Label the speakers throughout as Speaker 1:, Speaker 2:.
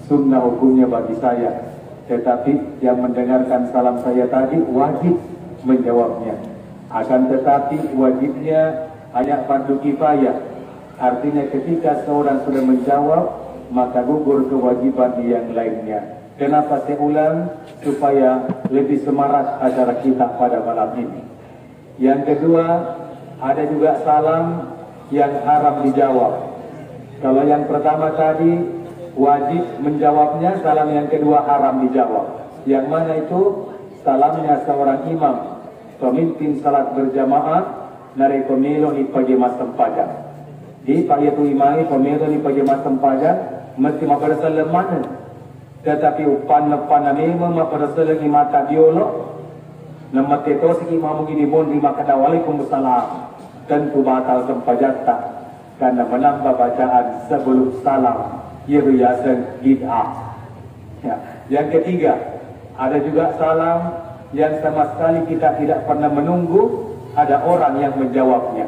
Speaker 1: sunnah hukumnya bagi saya. Tetapi yang mendengarkan salam saya tadi wajib menjawabnya. Akan tetapi wajibnya hanya fardu kifayah. Artinya ketika seorang sudah menjawab, maka gugur kewajiban yang lainnya. Kenapa saya ulang? Supaya lebih semarak acara kita pada malam ini. Yang kedua, ada juga salam yang haram dijawab. Kalau yang pertama tadi wajib menjawabnya, salam yang kedua haram dijawab. Yang mana itu? Salamnya seorang imam, pemimpin salat berjamaah, nare pemelo ni pagi masam pajak. Di pagi tu imai pemelo ni pagi masam pajak, mesti mapada salam mana? Tetapi upan memang mapada salam ni mata diolok. Nama teto segi mamu gini bon di makada waalaikumsalam. Tentu batal sempajak tak, karena menambah bacaan sebelum salam. Ia biasa bid'ah. Ya. Yang ketiga, ada juga salam yang sama sekali kita tidak pernah menunggu ada orang yang menjawabnya.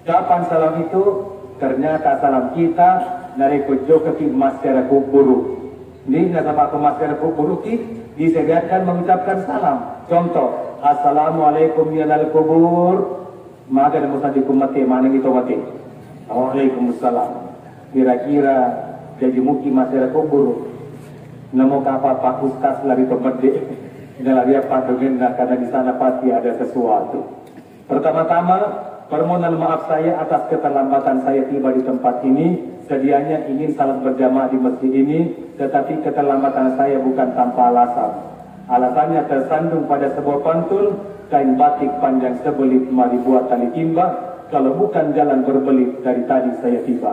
Speaker 1: Kapan salam itu? Ternyata salam kita dari kujok ke masyarakat buruk. Ini nasabah ke masyarakat buruk disediakan mengucapkan salam. Contoh, assalamualaikum ya lal kubur. Maka ada musadikum mati mana itu mati. Waalaikumsalam. Kira-kira jadi mungkin masyarakat buruk. Namo kapal Pak Ustaz lari pemede. Inilah dia Pak Dogen karena di sana pasti ada sesuatu. Pertama-tama permohonan maaf saya atas keterlambatan saya tiba di tempat ini. Sedianya ingin salat berjamaah di masjid ini, tetapi keterlambatan saya bukan tanpa alasan. Alasannya tersandung pada sebuah pantul, kain batik panjang sebelit mari buat tali timba. Kalau bukan jalan berbelit dari tadi saya tiba.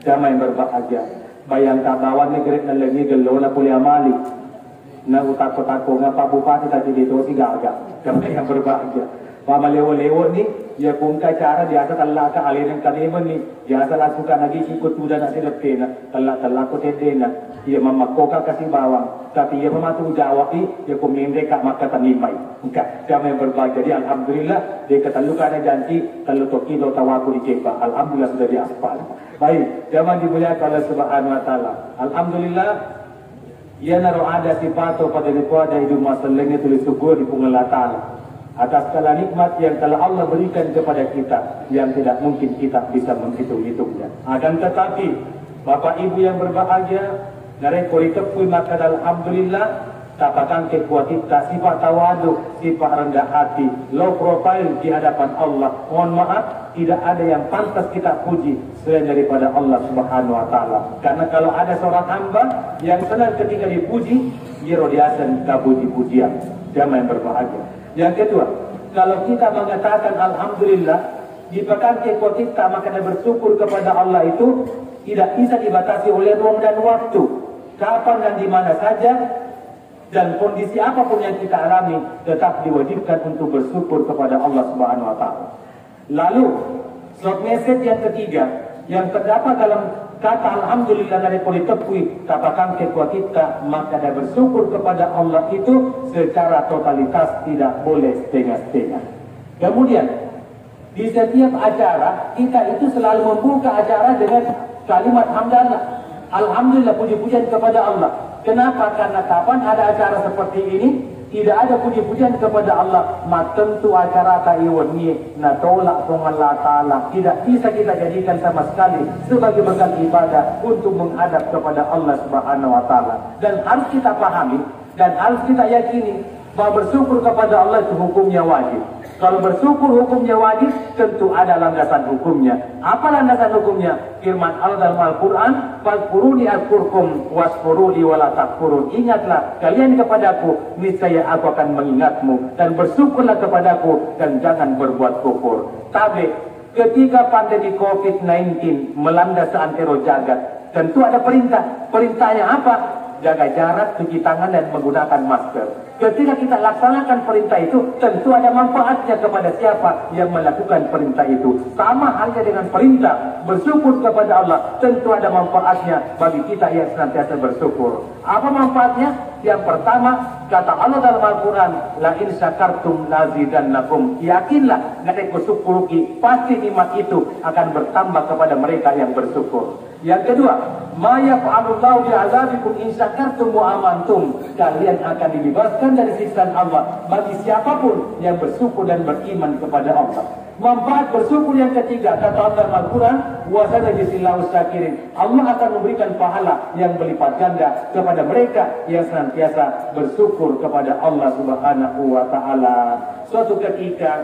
Speaker 1: Jamaah yang berbahagia. Bayang kabawan negeri lagi gelona pulia malik. Na utak-utak ngapa bupati tadi itu si gagal. Jamaah yang berbahagia. Pama lewo-lewo ni, ya kungka cara biasa talak ka alin ng kaniman ni, biasa lasukan lagi ikut muda na sila pena, talak ko tedena, ya mamako ka kasi bawang, tapi ya mamatu jawab ni, ya kuminde ka makatanimay. Enggak, kami yang berbagi. Jadi alhamdulillah, dia katalukan na janji, talutoki do tawaku di Jepang. Alhamdulillah sudah diaspal. Baik, zaman dimuliakan oleh Subhanahu wa Ta'ala. Alhamdulillah, ia naro ada sipato pada dikuada hidup masalahnya tulis syukur di pengelatan. Atas segala nikmat yang telah Allah berikan kepada kita yang tidak mungkin kita bisa menghitung-hitungnya. Akan tetapi Bapak Ibu yang berbahagia, nareko itepui maka alhamdulillah tapatan kekuatan sifat tawadu, sifat rendah hati, low profile di hadapan Allah. Mohon maaf, tidak ada yang pantas kita puji selain daripada Allah Subhanahu wa Ta'ala. Karena kalau ada seorang hamba yang senang ketika dipuji, dia rodiasan puji-pujian. Jamaah yang berbahagia. Yang kedua, kalau kita mengatakan alhamdulillah di pekan kekuatan kita, maka bersyukur kepada Allah itu tidak bisa dibatasi oleh ruang dan waktu. Kapan dan di mana saja dan kondisi apapun yang kita alami, tetap diwajibkan untuk bersyukur kepada Allah Subhanahu wa Ta'ala. Lalu, short message yang ketiga yang terdapat dalam kata alhamdulillah dari politepui katakan kekuatan kita, maka dia bersyukur kepada Allah itu secara totalitas, tidak boleh setengah-setengah. Kemudian di setiap acara kita itu selalu membuka acara dengan kalimat hamdalah, alhamdulillah, puji-pujian kepada Allah. Kenapa? Karena kapan ada acara seperti ini tidak ada puji-pujian kepada Allah, tentu acara kaiwani na tolak dengan Allah Ta'ala tidak bisa kita jadikan sama sekali sebagai bekal ibadah untuk menghadap kepada Allah Subhanahu wa Ta'ala. Dan harus kita pahami dan harus kita yakini bahwa bersyukur kepada Allah itu hukumnya wajib. Kalau bersyukur hukumnya wajib, tentu ada landasan hukumnya. Apa landasan hukumnya? Firman Allah dalam Al-Quran, "Fadhkuruni azkurkum waskuruni wala takfurun." Ingatlah kalian kepadaku, niscaya aku akan mengingatmu, dan bersyukurlah kepadaku dan jangan berbuat kufur. Tapi ketika pandemi COVID-19 melanda seantero jagat, tentu ada perintah. Perintahnya apa? Jaga jarak, cuci tangan dan menggunakan masker. Ketika kita laksanakan perintah itu, tentu ada manfaatnya kepada siapa yang melakukan perintah itu. Sama halnya dengan perintah bersyukur kepada Allah, tentu ada manfaatnya bagi kita yang senantiasa bersyukur. Apa manfaatnya?
Speaker 2: Yang pertama, kata Allah dalam Al-Quran, la in syakartum lazidannakum. Yakinlah, ngadek bersyukur pasti nikmat itu akan bertambah kepada mereka yang bersyukur. Yang kedua, ma yaf'alullahu bi'azabikum in syakartum wa amantum. Kalian akan dibebaskan dari siksaan Allah bagi siapapun yang bersyukur dan beriman kepada Allah. Manfaat bersyukur yang ketiga, kata Allah dalam Al-Quran, wa sanajzillahu syakirin. Allah akan memberikan pahala yang berlipat ganda kepada mereka yang senantiasa bersyukur kepada Allah Subhanahu wa taala. Suatu ketika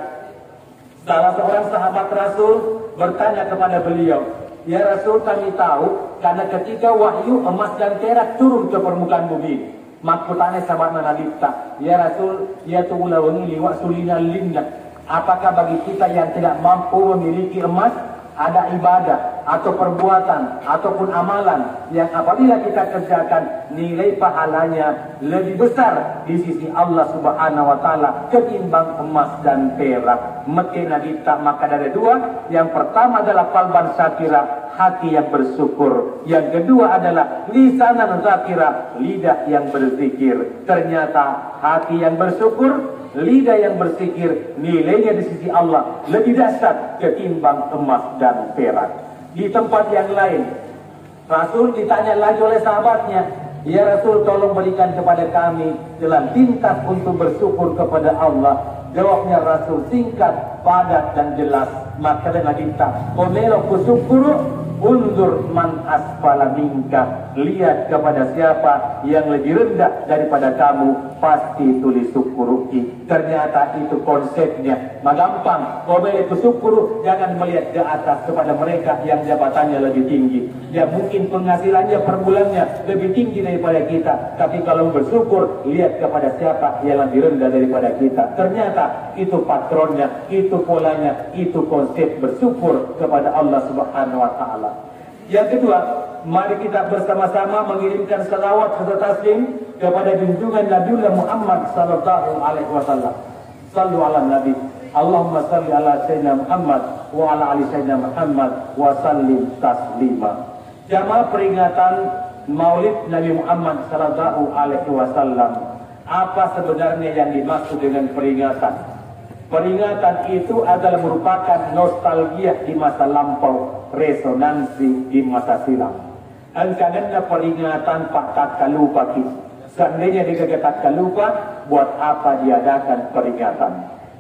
Speaker 2: salah seorang sahabat Rasul bertanya kepada beliau, "Ya Rasul, kami tahu karena ketika wahyu emas dan perak turun ke permukaan bumi, makutane sahabat manalita. Ya Rasul, ya tuula wengi liwat sulina linda. Apakah bagi kita yang tidak mampu memiliki emas, ada ibadah atau perbuatan ataupun amalan yang apabila kita kerjakan nilai pahalanya lebih besar di sisi Allah Subhanahu wa taala ketimbang emas dan perak?" Maka kita maka ada dua. Yang pertama adalah qalban syakira, hati yang bersyukur. Yang kedua adalah lisanan zakira, lidah yang berzikir. Ternyata hati yang bersyukur, lidah yang berzikir, nilainya di sisi Allah lebih dahsyat ketimbang emas dan perak. Di tempat yang lain, Rasul ditanya lagi oleh sahabatnya, "Ya Rasul, tolong berikan kepada kami jalan pintas untuk bersyukur kepada Allah." Jawabnya Rasul singkat, padat dan jelas. Maka dengan kita, "Omelo kusyukuru undur man asfala minka." Lihat kepada siapa yang lebih rendah daripada kamu, pasti tulis syukuruki. Ternyata itu konsepnya. Magampang. Omelo kusyukuru, jangan melihat ke atas kepada mereka yang jabatannya lebih tinggi. Ya mungkin penghasilannya per bulannya lebih tinggi daripada kita. Tapi kalau bersyukur, lihat kepada siapa yang lebih rendah daripada kita. Ternyata itu patronnya, itu polanya, itu konsep bersyukur kepada Allah Subhanahu wa taala. Yang kedua, mari kita bersama-sama mengirimkan salawat serta taslim kepada junjungan Nabiullah Muhammad sallallahu alaihi wasallam. Sallu ala Nabi. Allahumma salli ala Sayyidina Muhammad wa ala ali Sayyidina Muhammad wa sallim taslima. Jamaah peringatan Maulid Nabi Muhammad sallallahu alaihi wasallam. Apa sebenarnya yang dimaksud dengan peringatan? Peringatan itu adalah merupakan nostalgia di masa lampau, resonansi di masa silam. Karena peringatan Pak tak lupa kita. Seandainya dia tak lupa, buat apa diadakan peringatan?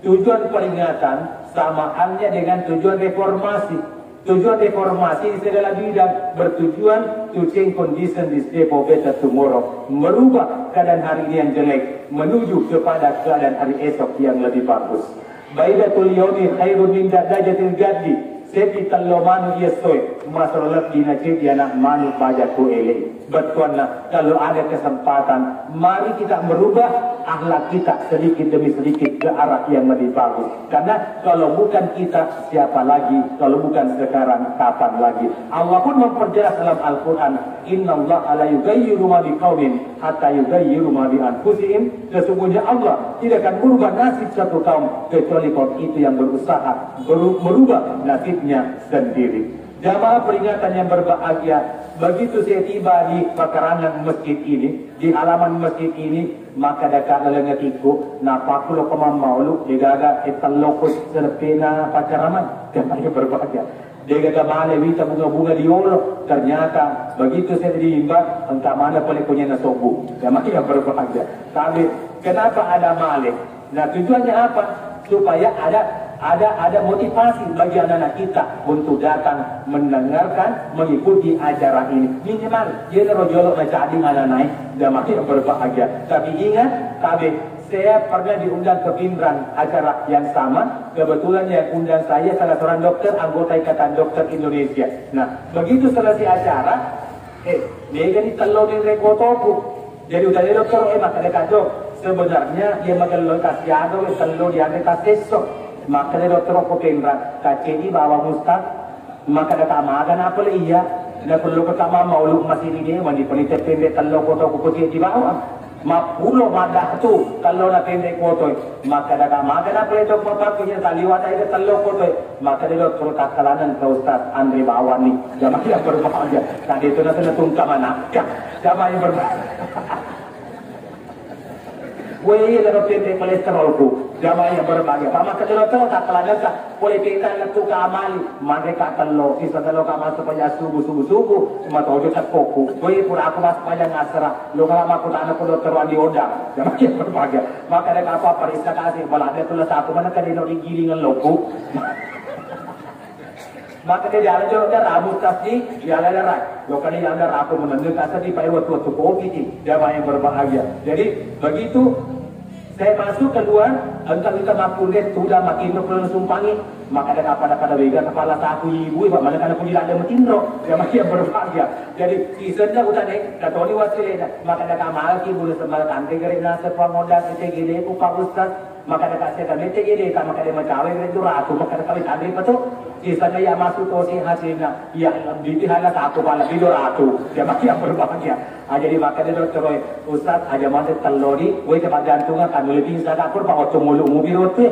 Speaker 2: Tujuan peringatan sama halnya dengan tujuan reformasi. Tujuan reformasi di segala bidang bertujuan to change condition this day for better tomorrow. Merubah keadaan hari ini yang jelek menuju kepada keadaan hari esok yang lebih bagus. Baidatul yaumi khairun min dajatil gaddi. Sepi kalau manu ia soy, masalah di najib dia nak manu baca tu ele. Betulnya kalau ada kesempatan, mari kita merubah akhlak kita sedikit demi sedikit ke arah yang lebih bagus. Karena kalau bukan kita, siapa lagi? Kalau bukan sekarang, kapan lagi? Allah pun memperjelas dalam Al-Quran, Inna Allah la yughayyiru ma biqaumin hatta yughayyiru ma bi anfusihim. Sesungguhnya Allah tidak akan merubah nasib satu kaum kecuali kaum itu yang berusaha merubah nasibnya sendiri. Jamaah peringatan yang berbahagia, begitu saya tiba di pekarangan masjid ini, di halaman masjid ini, maka dekat lengetiku, napakulo pemamaulu, digaga italokos serpena pacaraman, jamaah yang berbahagia. Dia kata mana wita bunga-bunga di Yolo. Ternyata begitu saya diimbat, entah mana boleh punya nasobu. Jamaah yang berbahagia. Tapi kenapa ada malik? Nah tujuannya apa? Supaya ada motivasi bagi anak-anak kita untuk datang mendengarkan, mengikuti acara ini. Minimal dia rojolok macam anak-anak dan makin berbahagia. Tapi ingat, saya pernah diundang ke Pindrang acara yang sama. Kebetulan yang undang saya salah seorang dokter, anggota Ikatan Dokter Indonesia. Nah, begitu selesai acara, dia jadi telonin rekotoku. Jadi udah dia dokter, maka dia kata, sebenarnya dia makan lokas yado, telur dia ada kasesok. Maka dia dokter aku Pindrang, kaceni bawa mustad, maka dia kamagan apa le iya. Dia perlu pertama mauluk masih ini dia, mandi penelitian pendek telur kotoku kecil di bawah. Mapulo madah tu kalau nak pendek kotoy maka dah makan apa itu bapak punya taliwat ada telur kotoy maka dia turut kalanan ke Ustaz Andre Bawan ni jamaah yang berbahagia tadi itu nak tungka mana jamaah yang berbahagia Woi dalam tende kolesterolku, jamaah yang berbahagia. Mama kedua tahu tak kelana tak boleh kita letu ke amali. Mereka telo, kisah telo kamu supaya subuh. Cuma tahu dia tak koku. Woi pura aku mas pada ngasra. Lo kalau aku tak nak dokter wandi odang. Jamaah yang berbahagia. Maka ada apa perisa kasih. Malah ada tulis aku mana kadino digiringan loku. Maka dia jalan juga ada rambut tasdi, jalan ada rak. Lokal yang ada aku menenun kasar di payah waktu kopi ini. Jamaah yang berbahagia. Jadi begitu saya masuk keluar, engkau kita makulet sudah makin perlu sumpangi. Maka ada pada wega kepala aku ibu, mana kan aku tidak ada metindro. Jamaah yang berbahagia. Jadi kisahnya udah deh, kata ni wasilnya. Maka ada kamal ki boleh sembal kanti kerana sepangoda kita gile ku kau ustaz. Maka ada kasih kami tegede, maka ada macam itu ratu, maka ada kami tadi betul. Kisahnya ya masuk tosi hasilnya, ya di hala satu kepala itu ratu. Jamaah yang berbahagia. Jadi maka dia dokter ustaz aja masih telori, woi tempat jantungan kan lebih sadar pun pak ocong mulu mobil rote.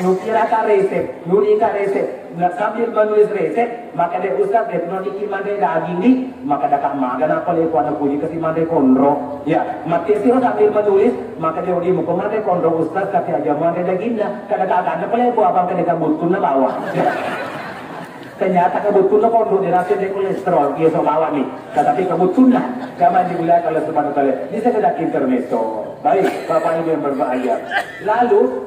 Speaker 2: Nukira ka resep, nuri ka resep. Sambil menulis resep, maka dia ustaz dia penodiki mandai daging ni, maka dah maga nak boleh kuana puji kasi mandai kondro. Ya, mati siro sambil menulis, maka dia udi muka mandai kondro ustaz kasi aja mandai daging na, kadang-kadang boleh buat apa kadang butun na bawah. Ternyata kebetulan kondro dirasa dia kolesterol, dia so bawa ni. Tetapi kebetulan, jangan digulai kalau subhanahu wa ta'ala. Ini sekedar intermezzo. Baik, Bapak Ibu yang berbahagia. Lalu,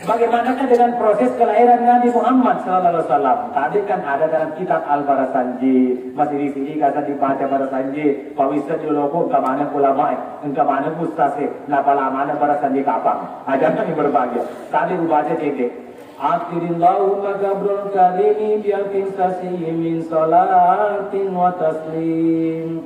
Speaker 2: bagaimanakah dengan proses kelahiran Nabi Muhammad sallallahu alaihi wasallam? Tadi kan ada dalam kitab Al-Barasanji, masih di sini kata dibaca Barasanji, pawisa jologo kemana ulama, kemana mustase, napa lamana Barasanji kapang. Ada yang berbahagia. Tadi ubaca dede. Akhirillahumma gabrul karimi biakin sasihi min salatin wa taslim.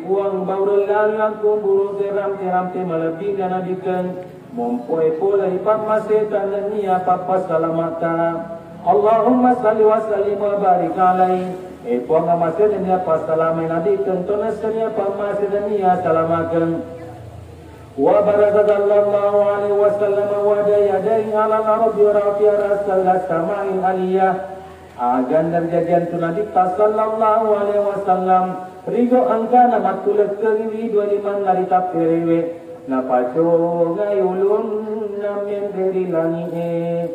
Speaker 2: Puang baurul lalang kumburu teram te malabina nabikan. Mempuai pola ipat masih tanah ni apa salamata. Allahumma salli wa sallim wa barik alaihi. Puang masih dan apa salamai nabi kentona seria apa masih dan ya salamakan. Wa barakatuhu alaihi wasallam wa dayadai ala rabbi wa rafi'a rasulullah sama'in aliyah. Agan darjajan tu nabi sallallahu alaihi wasallam. Rigo angka nama tulak kiri 25 lari taperewe. Napaco ngayulun namin dari langit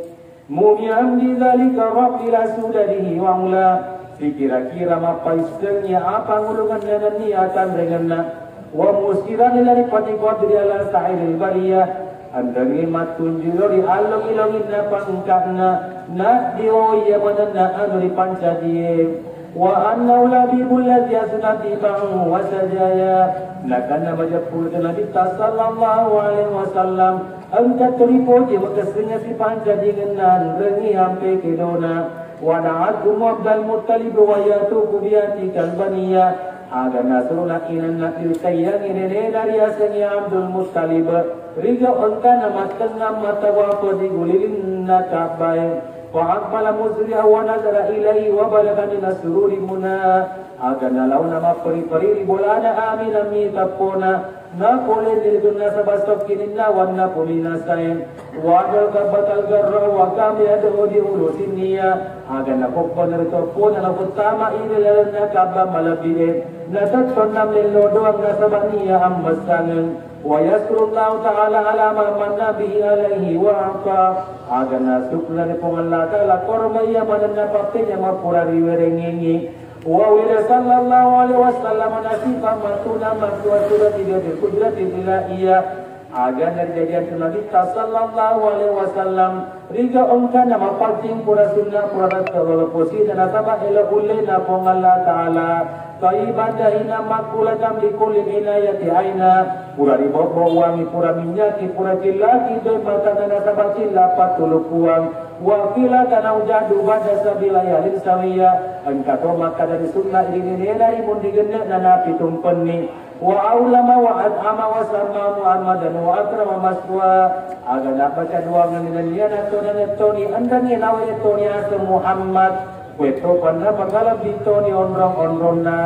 Speaker 2: Mumiam di zalika rabbila sudadihi wa mula. Kira-kira mapaisnya apa ngulungan dan niatan dengan wa musiran dari patikot di ala sa'il bariyah andangi matunjuro di alam ilangin na pangkakna na diwoya manana anuri pancadiye wa annahu labibul ladhi asunati ba'u wa sajaya nakana majapur Nabi sallallahu alaihi wasallam angkat teripoje makasnya si pancadingan rengi hampe kedona wa da'atum abdal muttalib wa yatuku biati kalbaniyah agar nasrullah inan nakil sayang ini dari asanya Abdul Muttalib riga angka nama tengah mata wapa digulilin nakabai wa akbala muzri'a wa nazara ilai wa balagani nasruri muna agar nalau nama peri-peri bolana amin amin tapona na kole dilidunna sabastok kininna wa na pumina sayin wa agar kabatal garra wa kami adahu di urusin niya agar na pokpon rito po na naputama inilalan na kabla malabide natat sonam lillodo ang nasabak niya ang masangan wa yasrullahu ta'ala ala man bihi alaihi wa aqa agar na sukla ni pongallaka la kormaya manan na paptinya mapurari werengingi wa wila sallallahu alaihi wasallam nasifa matuna makwa surat tidak berkudrat ila iya agar terjadian Nabi sallallahu alaihi wasallam riga ongka nama parting pura sunnah pura rasul posi dan asaba ila ulina pong Allah taala kaibada ina makula kam likulin inayati aina pura ribobo wangi pura minyaki pura tilaki do mata dan asaba sila patulu puang wakila kana ujadu bada sabila yalin sawiya angkato maka dari sunnah ini nilai mundigenna nana pitumpen ni wa aulama wa ad'ama wa sama Muhammadan wa akrama maswa agar dapat kedua dengan dia nato dan toni andani nawe toni asa Muhammad weto panna pangalap dito ni onrong na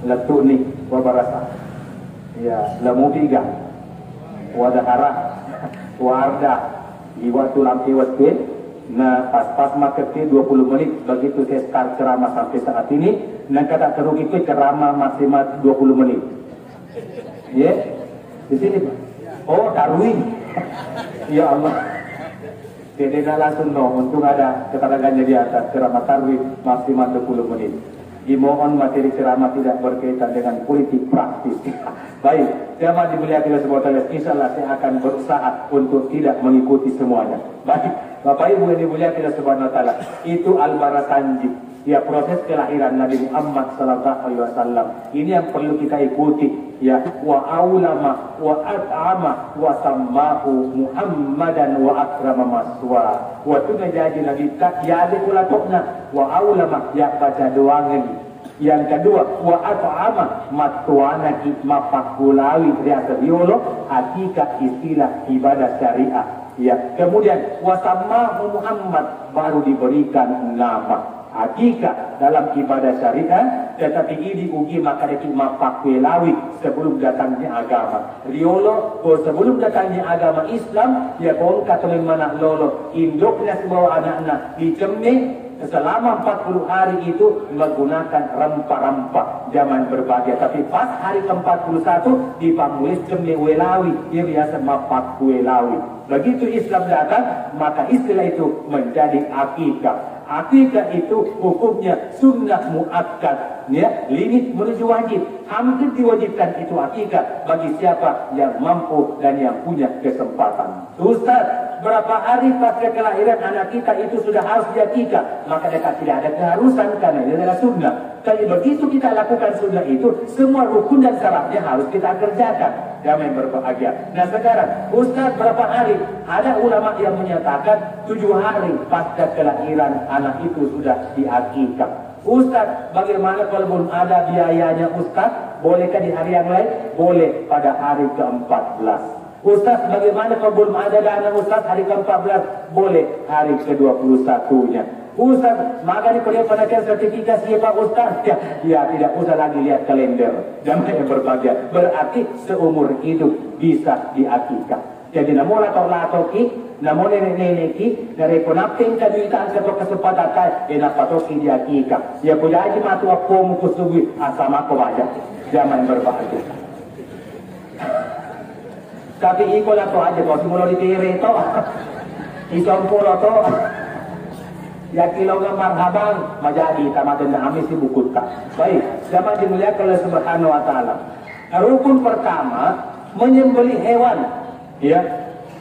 Speaker 2: letu ni wa barasa ya lamu tiga wa dahara wa arda iwa tulang iwat na pas-pas maketnya 20 menit begitu saya start ceramah sampai saat ini dan kata teruk itu ceramah maksimal 20 menit Ya, di sini Pak. Oh, Darwin. Ya Allah. Jadi langsung untung ada keterangannya di atas ceramah Darwin maksimal 20 menit. Dimohon materi ceramah tidak berkaitan dengan politik praktis. Baik, jamaah dimuliakan Allah Subhanahu wa taala, insyaallah saya akan berusaha untuk tidak mengikuti semuanya. Baik, Bapak Ibu yang dimuliakan Allah Subhanahu wa taala, itu Al-Barasanji. Ya, proses kelahiran Nabi Muhammad sallallahu alaihi wasallam. Ini yang perlu kita ikuti. Ya, wa aulama wa at'ama wa sammahu Muhammadan wa akrama maswa. Wa tunajaji Nabi tak ya kula tokna wa aulama ya baca doangan. Yang kedua, wa at'ama matuana ki mapakulawi riasa biolo hakika istilah ibadah syariah. Ya, kemudian wa sammahu Muhammad baru diberikan nama. Hakika dalam ibadah syariah, tetapi ini ugi maka dikima pakwelawi sebelum datangnya agama. Riolo sebelum datangnya agama Islam, ya kong katolik mana lolo induknya semua anak-anak dicemih selama 40 hari itu menggunakan rempah-rempah zaman berbahagia. Tapi pas hari ke-41 dipanggil cemih welawi, dia biasa mapak welawi. Begitu Islam datang, maka istilah itu menjadi akikah. Akikah itu hukumnya sunnah muakkad, ya, limit menuju wajib. Hampir diwajibkan itu akikah bagi siapa yang mampu dan yang punya kesempatan. Ustaz, berapa hari pasca kelahiran anak kita itu sudah harus diakikah? Maka dekat tidak ada keharusan karena ini adalah sunnah. Tapi begitu kita lakukan sunnah itu, semua rukun dan syaratnya harus kita kerjakan. Damai berbahagia. Nah sekarang, Ustaz berapa hari? Ada ulama yang menyatakan 7 hari pasca kelahiran anak itu sudah diakikah. Ustaz, bagaimana kalau belum ada biayanya Ustaz? Bolehkah di hari yang lain? Boleh pada hari ke-14. Ustaz, bagaimana kalau belum ada dana Ustaz hari ke-14? Boleh hari ke-21-nya. Ustaz, maka di kuliah pendidikan sertifikasi ya Pak Ustaz. Ya, tidak usah lagi lihat kalender. Jangan yang berbahagia. Berarti seumur hidup bisa diakikah. Jadi namun lato-latoki, namun nenek-neneki, dari penapting kajuitaan ketua kesempatan enak patoki diakikah. Ya punya aja matu aku mukusubi asama ko aja. Jangan berbahagia. Tapi iko lato aja kau simulo di tire to. Isompulo to. Ya kilau na marhabang majadi tamatin na amis si bukutka. Baik, jamaah dimuliakan oleh Subhanahu wa taala. Rukun pertama menyembelih hewan. Ya.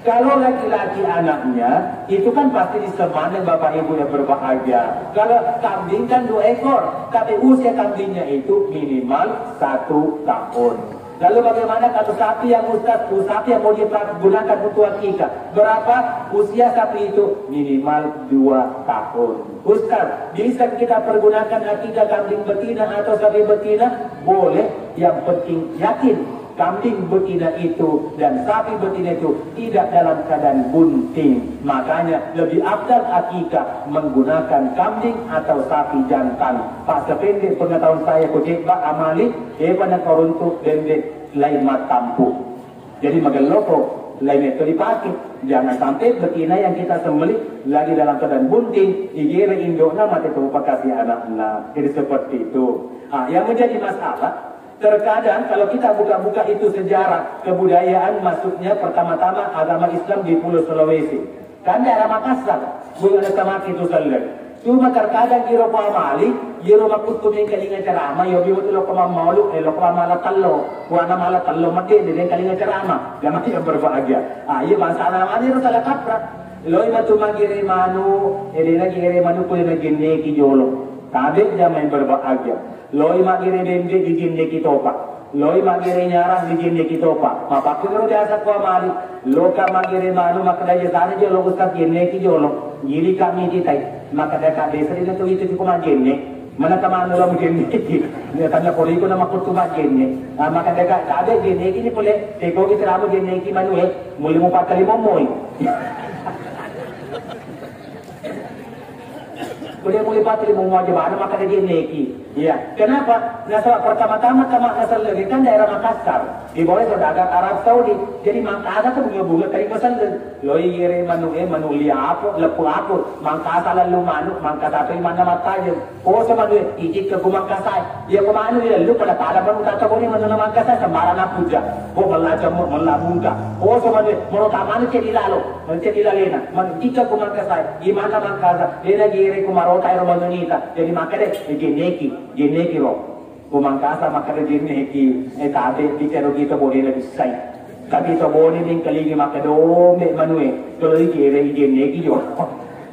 Speaker 2: Kalau laki-laki anaknya itu kan pasti disemani Bapak Ibu yang berbahagia. Kalau kambing kan 2 ekor, tapi usia kambingnya itu minimal 1 tahun. Lalu bagaimana kalau sapi yang Ustaz, sapi yang mau digunakan untuk akikah? Berapa usia sapi itu? Minimal 2 tahun. Ustaz, bisa kita pergunakan akikah kambing betina atau sapi betina? Boleh, yang penting yakin kambing betina itu dan sapi betina itu tidak dalam keadaan bunting. Makanya lebih afdal akikah menggunakan kambing atau sapi jantan. Pak sependek pengetahuan saya kucing bak amali pada koruntuk dendek lain matampu. Jadi mageloko lain itu dipakai. Jangan sampai betina yang kita sembelih lagi dalam keadaan bunting, igere indokna mati tumpah kasih anak-anak. Jadi seperti itu. Yang menjadi masalah, terkadang kalau kita buka-buka itu sejarah kebudayaan masuknya pertama-tama agama Islam di Pulau Sulawesi. Kan daerah Makassar, bukan sama itu saja. Cuma terkadang giro pamali, giro makutum yang kalingan ceramah, yo biwat lo pamamalu, lo pamala tallo, wana mala tallo mati di kalingan ceramah. Jangan yang berbahagia. Iya masalah mana itu salah kaprah. Lo ima tumagiri manu, lagi giri manu kulit lagi neki jolo. Kabeh jangan berbahagia. Loi magire dende digin neki topa. Loi magire nyarang digin neki topa. Mapakuro jasa ko mali. Loka magire manu makadaya sana je lo ustaz neki jolo. Giri kami ditai. Makadaka desa itu itu ko majenne. Mana tamano lo majenne. Ni tanya ko iko na makutu majenne. Makadaka kabe neki ni pole. Teko kita ramu neki manu muli mo patali mo moy. Boleh patri mau aja mana maka dia neki. Iya, kenapa? Nah, sebab pertama-tama asal lagi kan daerah Makassar, di bawah saudagar Arab Saudi. Jadi Makassar tu bunga-bunga tadi pasal loi yere manu liapo lepu apa Makassar lalu manu Makassar tu mana mata je. Oh sama dia ijik ke Makassar. Dia ke mana dia lu pada manu tak tahu ni mana Makassar sembarang puja. Oh belajar melabungka. Oh sama dia mau tak mana cedi lalu lena. Man jika ke Makassar, di mana Makassar? Dia lagi yere ke marota ero manunita. Jadi makanya jeneki ro kumangkasa makanya jeneki tabe dicaro kita boleh lebih sai tapi to boleh ning kali makado me manue to kire jeneki jo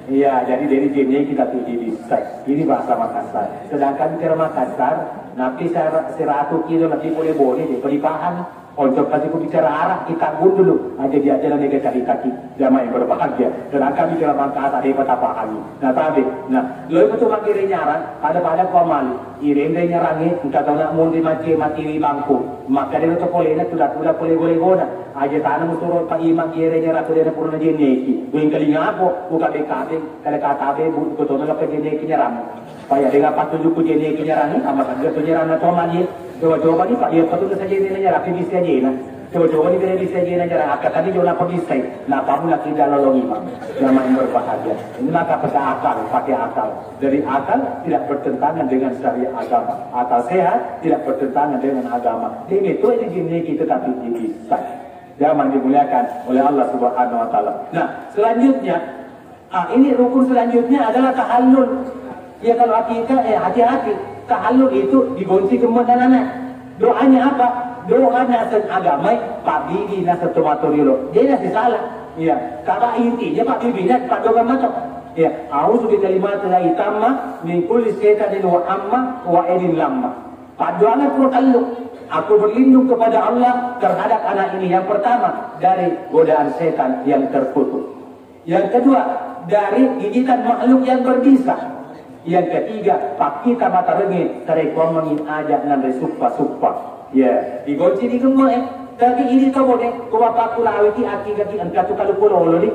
Speaker 2: iya jadi dari jeneki kita tuh jadi sai ini bahasa Makassar sedangkan bicara Makassar nanti 100 kilo nanti boleh di pelipahan. Untuk kasih ku bicara arah kita gun dulu aja dia jalan dengan kaki jamaah yang berbahagia sedangkan bicara Makassar dia patah pahami nah tapi lo itu makin nyaran pada kau malu iring dia nyarangi engkau tahu nak mundi mati bangku maka dia tu boleh nak sudah boleh gona aja tanah musuh pak imam kira nyarang tu dia purna jeneki bukan kali ngapo buka BKB kalau kata be bu tu nak jeneki nyarang supaya dengan patuju ku jeneki nyarangi sama saja tu nyarang na tomani coba ni pak dia patut saja ini nyarang bisa aja nah coba ni kena bisa aja nyarang akak tadi jola bisa nah kamu nak tidak lolong imam jamaah yang berbahagia ini maka pakai akal dari akal tidak bertentangan dengan syariat agama akal sehat tidak bertentangan dengan agama ini itu jeneki tetapi bisa zaman dimuliakan oleh Allah Subhanahu wa taala. Nah, selanjutnya ini rukun selanjutnya adalah tahallul. Ya kalau akikah hati-hati. Tahallul itu digonci kemudian anak. Doanya apa? Doa nasan agama Pak Bibi nasan tomatorilo. Dia nasi salah. Ya, kata intinya Pak Bibi nak Pak doa macam. Ya, a'udzu bi kalimatillahi tamma min kulli syaitanin wa amma wa aidin lamma. Pak doanya perlu aku berlindung kepada Allah terhadap anak ini. Yang pertama, dari godaan setan yang terkutuk. Yang kedua, dari gigitan makhluk yang berbisa. Yang ketiga, pak kita mata rengi terekomongin ajak nan resuppa-suppa. Ya, digonci di gemuk tapi ini kau boleh, kau bapak pula awiti aki-aki engkau tu kalau pulau ni.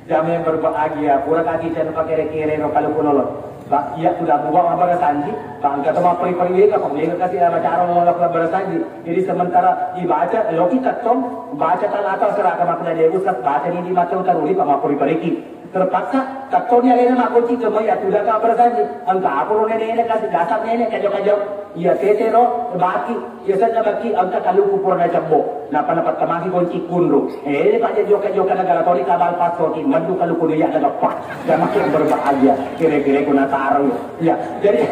Speaker 2: Jamai yang berbahagia, pura kaki jangan pakai kere kalau pulau. Pak, ia sudah buat apa sanji, Pak angkat sama peri-peri ka, Pak boleh kasih cara mengolah bersanji. Jadi sementara dibaca, logi katong baca tal atau serah ke makna dia ustaz baca ini di macam karuli Pak mapuri periki. Terpaksa katongnya lena mak kunci ke maya sudah ka bersanji. Angka apa lo nenek kasih dasar nenek kajau-kajau. Ia tetero baki, ia saja baki angka kalau kupur na jambo. Na panapat kamaki kunci kunru. Pak dia joka-joka negara tori kabal pasor ki mandu kalau kuno ya ada pak. Jangan makin berbahagia. Kira-kira kuna taruh. Ya, jadi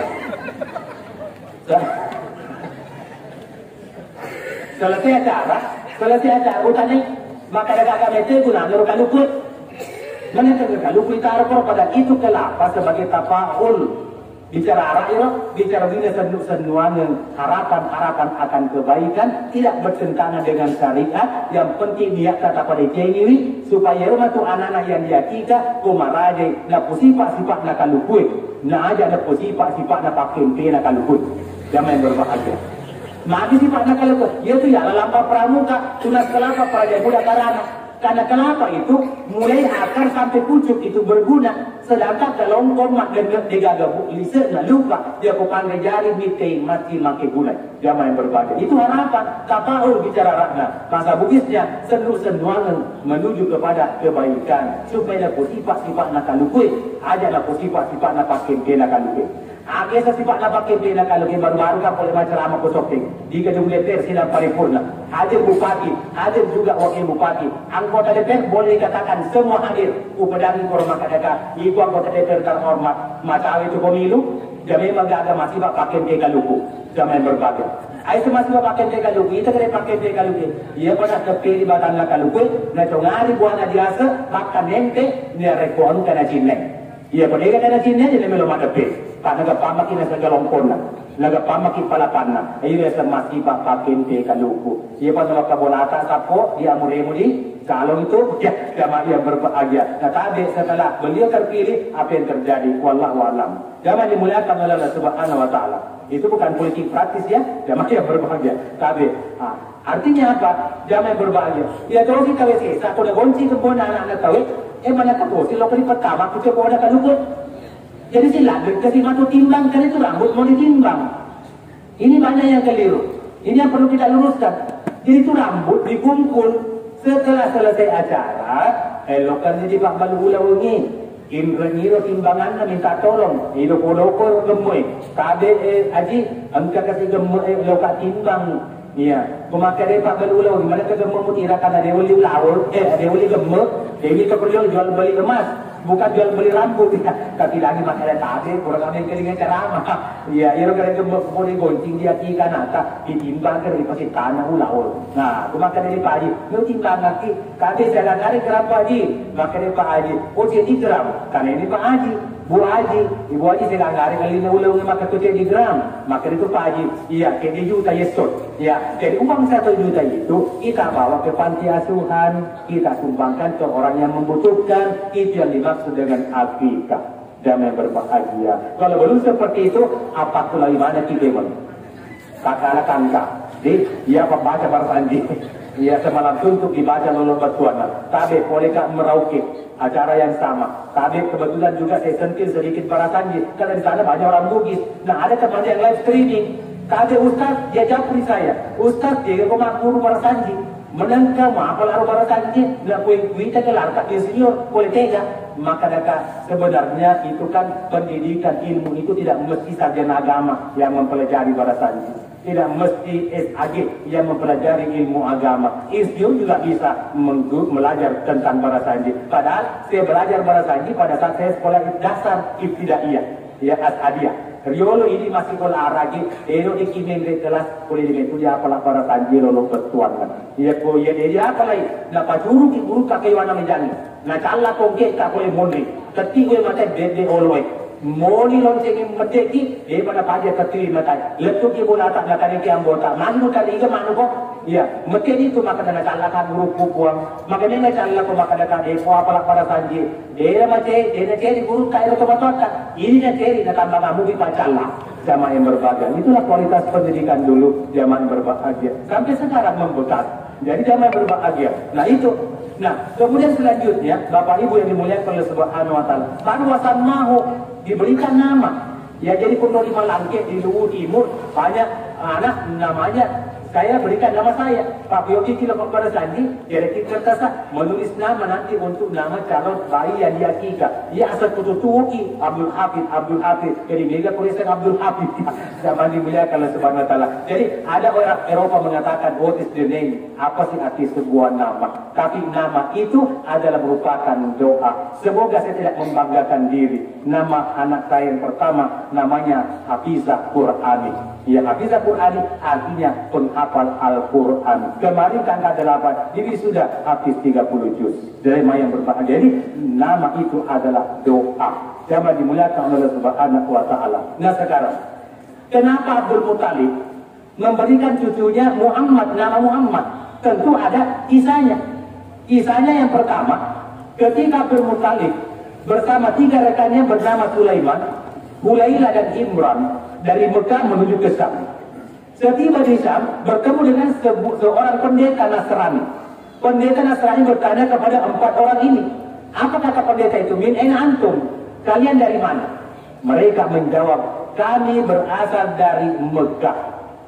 Speaker 2: selesai acara utane maka agak mete guna nuru kalukut mana kalukut taruh pada itu kelapa sebagai tafaul bicara arah itu bicara bina senuan harapan akan kebaikan tidak bertentangan dengan syariat yang penting niat kata pada jengi supaya rumah tu anak-anak yang dia kita kumaraje na sifat na kalukut na aja na sifat na pakempe na kalukut jangan berbahagia mati sifat na kalukut yaitu ya lampa pramuka tunas kelapa praja budak karana karena kelapa itu mulai akar sampai pucuk itu berguna sedangkan kalau komak dan digagabuk lisa na lupa dia kupanggil jari mite mati make guna jangan berbahagia itu harapan tapaul bicara rakna masa bugisnya senuan menuju kepada kebaikan supaya sifat na kalukut aja na sifat na pakempe na kalukut Agak sifat nak pakai bina kalau kita baru-baru kan boleh macam ko shopping. Di gedung DPR sidang paripurna. Hadir bupati, hadir juga wakil bupati. Anggota DPR boleh dikatakan semua hadir. Upadangi korma kadaka. Ibu anggota DPR terhormat. Masa awet pemilu, jami magagam masih pakai bina kaluku. Jami berbagai. Ay masih pakai bina kaluku. Itu kena pakai bina kaluku. Ia pernah kepiri batang la kaluku. Na tongari buana diasa makan nente ni rekon kana jineng. Ia pernah kena jineng jadi melo madape. Tak nagapamaki na sa galongkon na. Nagapamaki palapan na. Ayun sa masipa pakente kaluku. Ia pa sa makabolata sa po, dia muli-muli. Kalau itu, ya, jamaah yang berbahagia. Nah, tadi setelah beliau terpilih, apa yang terjadi? Wallahu a'lam. Jamaah dimuliakan oleh Allah Subhanahu wa taala. Itu bukan politik praktis ya, jamaah yang berbahagia. Tapi, artinya apa? Jamaah yang berbahagia. Ya, terus kita wes, satu dah gonci ke pun anak-anak tahu. Mana kata, sila pertama kita bawa dah kalukut. Jadi sila kasih matu timbang, kan itu rambut mau ditimbang. Ini banyak yang keliru. Ini yang perlu kita luruskan. Jadi itu rambut dikumpul setelah selesai acara, elokan jadi Pak Balula wengi. Ingro timbangan minta tolong. Hidup loko gemoy. Kade aji, angka kasih gemoy loka timbang. Iya, pemakai Pak Balula gimana ke gemoy mutira karena dia uli laur, dia uli gemoy, dia ini keperluan jual beli emas. Bukan jual beli rambut ya, tapi lagi masalah tadi kurang ada kelingan ceramah. Iya, iro kira boleh goncing dia ikan nata ditimbang ke pasti tanah ulau. Nah, aku makan dari Pak Haji, lu timbang lagi, kade saya nari kerap Pak Haji, makan dari Pak Haji, oh jadi gram, karena ini Pak Haji, Bu Haji, Ibu Haji saya nari kali ini ulau makan tu jadi gram, makan itu Pak Haji, iya, jadi juta yesot, ya, jadi uang 1 juta itu kita bawa ke panti asuhan, kita sumbangkan ke orang yang membutuhkan, itu yang dimaksud dengan akikah, damai berbahagia. Kalau belum seperti itu, apa pula mana kita mau? Kakala kangka, dia baca barsanji, ia semalam suntuk dibaca lolo batuana. Tabe boleh kak meraukit acara yang sama. Tabe kebetulan juga saya sentil sedikit barsanji, karena di sana banyak orang Bugis. Nah ada teman yang live streaming. Kade Ustaz dia japri saya, Ustaz dia kemakmur barsanji. Menangkap apa lalu barsanji, nak kuita ke larkat dia senior boleh tega. Maka sebenarnya itu kan pendidikan ilmu itu tidak mesti sarjana agama yang mempelajari barsanji. Tidak mesti SAG yang mempelajari ilmu agama. Institut juga bisa belajar tentang barsanji. Padahal saya belajar barsanji pada saat saya sekolah dasar ibtidaiyah, ya As-Adiyah. Riolo ini masih olahraga, ero ikimen ke kelas boleh dengan tu dia apalah barsanji lolo bertuan kan. Ya ko ya dia apalah na pajuru ki guru ka kaywana menjani. Na calla kongke ka boleh mondri. Ketika mata de oloi. Moni lonceng medeki pada pajak ketui mata letu ki bola tak nak ki anggota manu kali ke manu kok ya mete itu maka dana calla kan guru puang maka dana calla ko maka dana de ko apala para sanji de mate de ceri guru kai to batota ini na ceri na tambah kamu ki pacalla jamaah yang berbahagia. Itulah kualitas pendidikan dulu zaman berbahagia sampai sekarang membekas. Jadi jamaah berbahagia. Nah itu. Nah, kemudian selanjutnya Bapak Ibu yang dimuliakan oleh Subhanahu wa taala, kan wasan mahu diberikan nama. Ya jadi penerima langit di Luwu Timur banyak anak namanya saya berikan nama saya Pak Yogi Kilo kepada Sanji dari kertas menulis nama nanti untuk nama calon bayi yang diakikah. Ya asal putu tuki Abdul Hafid jadi mega tulisan Abdul Hafid zaman dimuliakan oleh Subhanahu wa taala. Jadi ada orang Eropa mengatakan what is the name, apa sih arti sebuah nama, tapi nama itu adalah merupakan doa. Semoga saya tidak membanggakan diri. Nama anak saya yang pertama namanya Hafizah Qur'ani. Ya Hafizah Qur'ani artinya penghafal Al-Quran. Kemarin tanggal 8 ini sudah habis 30 juz. Dari yang berbahagia. Jadi nama itu adalah doa. Jangan dimuliakan oleh Subhanahu wa taala. Nah sekarang, kenapa Abdul Muttalib memberikan cucunya Muhammad, nama Muhammad? Tentu ada kisahnya. Kisahnya yang pertama, ketika Abdul Muttalib bersama 3 rekannya bernama Sulaiman, Hulailah dan Imran dari Mekah menuju ke Syam. Setiba di Syam bertemu dengan seorang pendeta Nasrani. Pendeta Nasrani bertanya kepada 4 orang ini, apa kata pendeta itu? Min aina antum? Kalian dari mana? Mereka menjawab, kami berasal dari Mekah.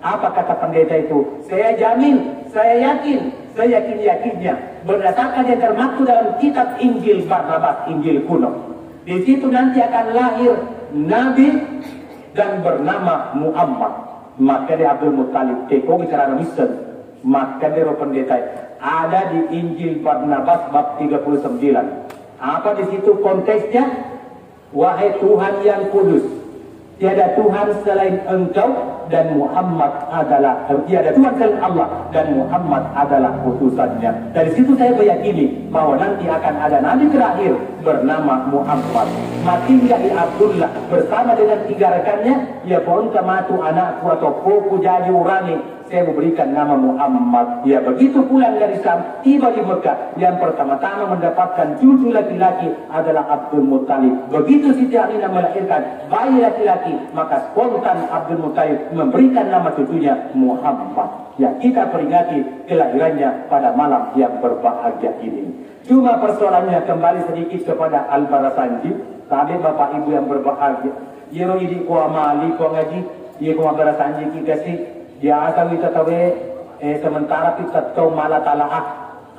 Speaker 2: Apa kata pendeta itu? Saya jamin, saya yakin, saya yakin-yakinnya berdasarkan yang termaktub dalam kitab Injil Barnabas, Injil kuno. Di situ nanti akan lahir Nabi dan bernama Muhammad. Maka dia Abdul Muttalib teko bicara misen. Maka dia pendeta ada di Injil Barnabas bab 39. Apa di situ konteksnya? Wahai Tuhan yang kudus, tiada Tuhan selain Engkau dan Muhammad adalah tiada Tuhan selain Allah dan Muhammad adalah utusannya. Dari situ saya meyakini bahwa nanti akan ada nabi terakhir bernama Muhammad. Mati di Abdullah bersama dengan 3 rekannya, ya pohon kematu anakku atau poku jadi urani. Saya memberikan nama Muhammad. Ya begitu pulang dari Syam, tiba di Mekah. Yang pertama-tama mendapatkan cucu laki-laki adalah Abdul Muttalib. Begitu Siti Aminah melahirkan bayi laki-laki, maka spontan Abdul Muttalib memberikan nama cucunya Muhammad. Ya kita peringati kelahirannya pada malam yang berbahagia ini. Cuma persoalannya kembali sedikit kepada Al-Barasanji. Sabi Bapak Ibu yang berbahagia, yero idi ko amali ko ngaji, ye ko mabarasanji ki kasi, dia asal kita tahu sementara kita tahu malah talaah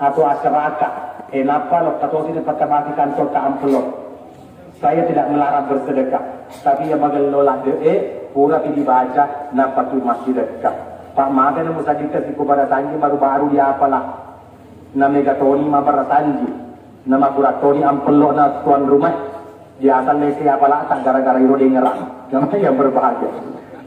Speaker 2: atau asraka, napa lo kata sini pertamatikan kota amplop. Saya tidak melarang bersedekah, tapi yang magelola pura pilih baca, nampak tu masih dekat. Pak Maga na mo sa dikasi ko barasanji baru-baru dia apalah, na megatoni mabarasanji, na makuratori amplop na tuan rumah. Dia asal lesi apalah tak gara-gara iro dengeran. Nama yang berbahagia.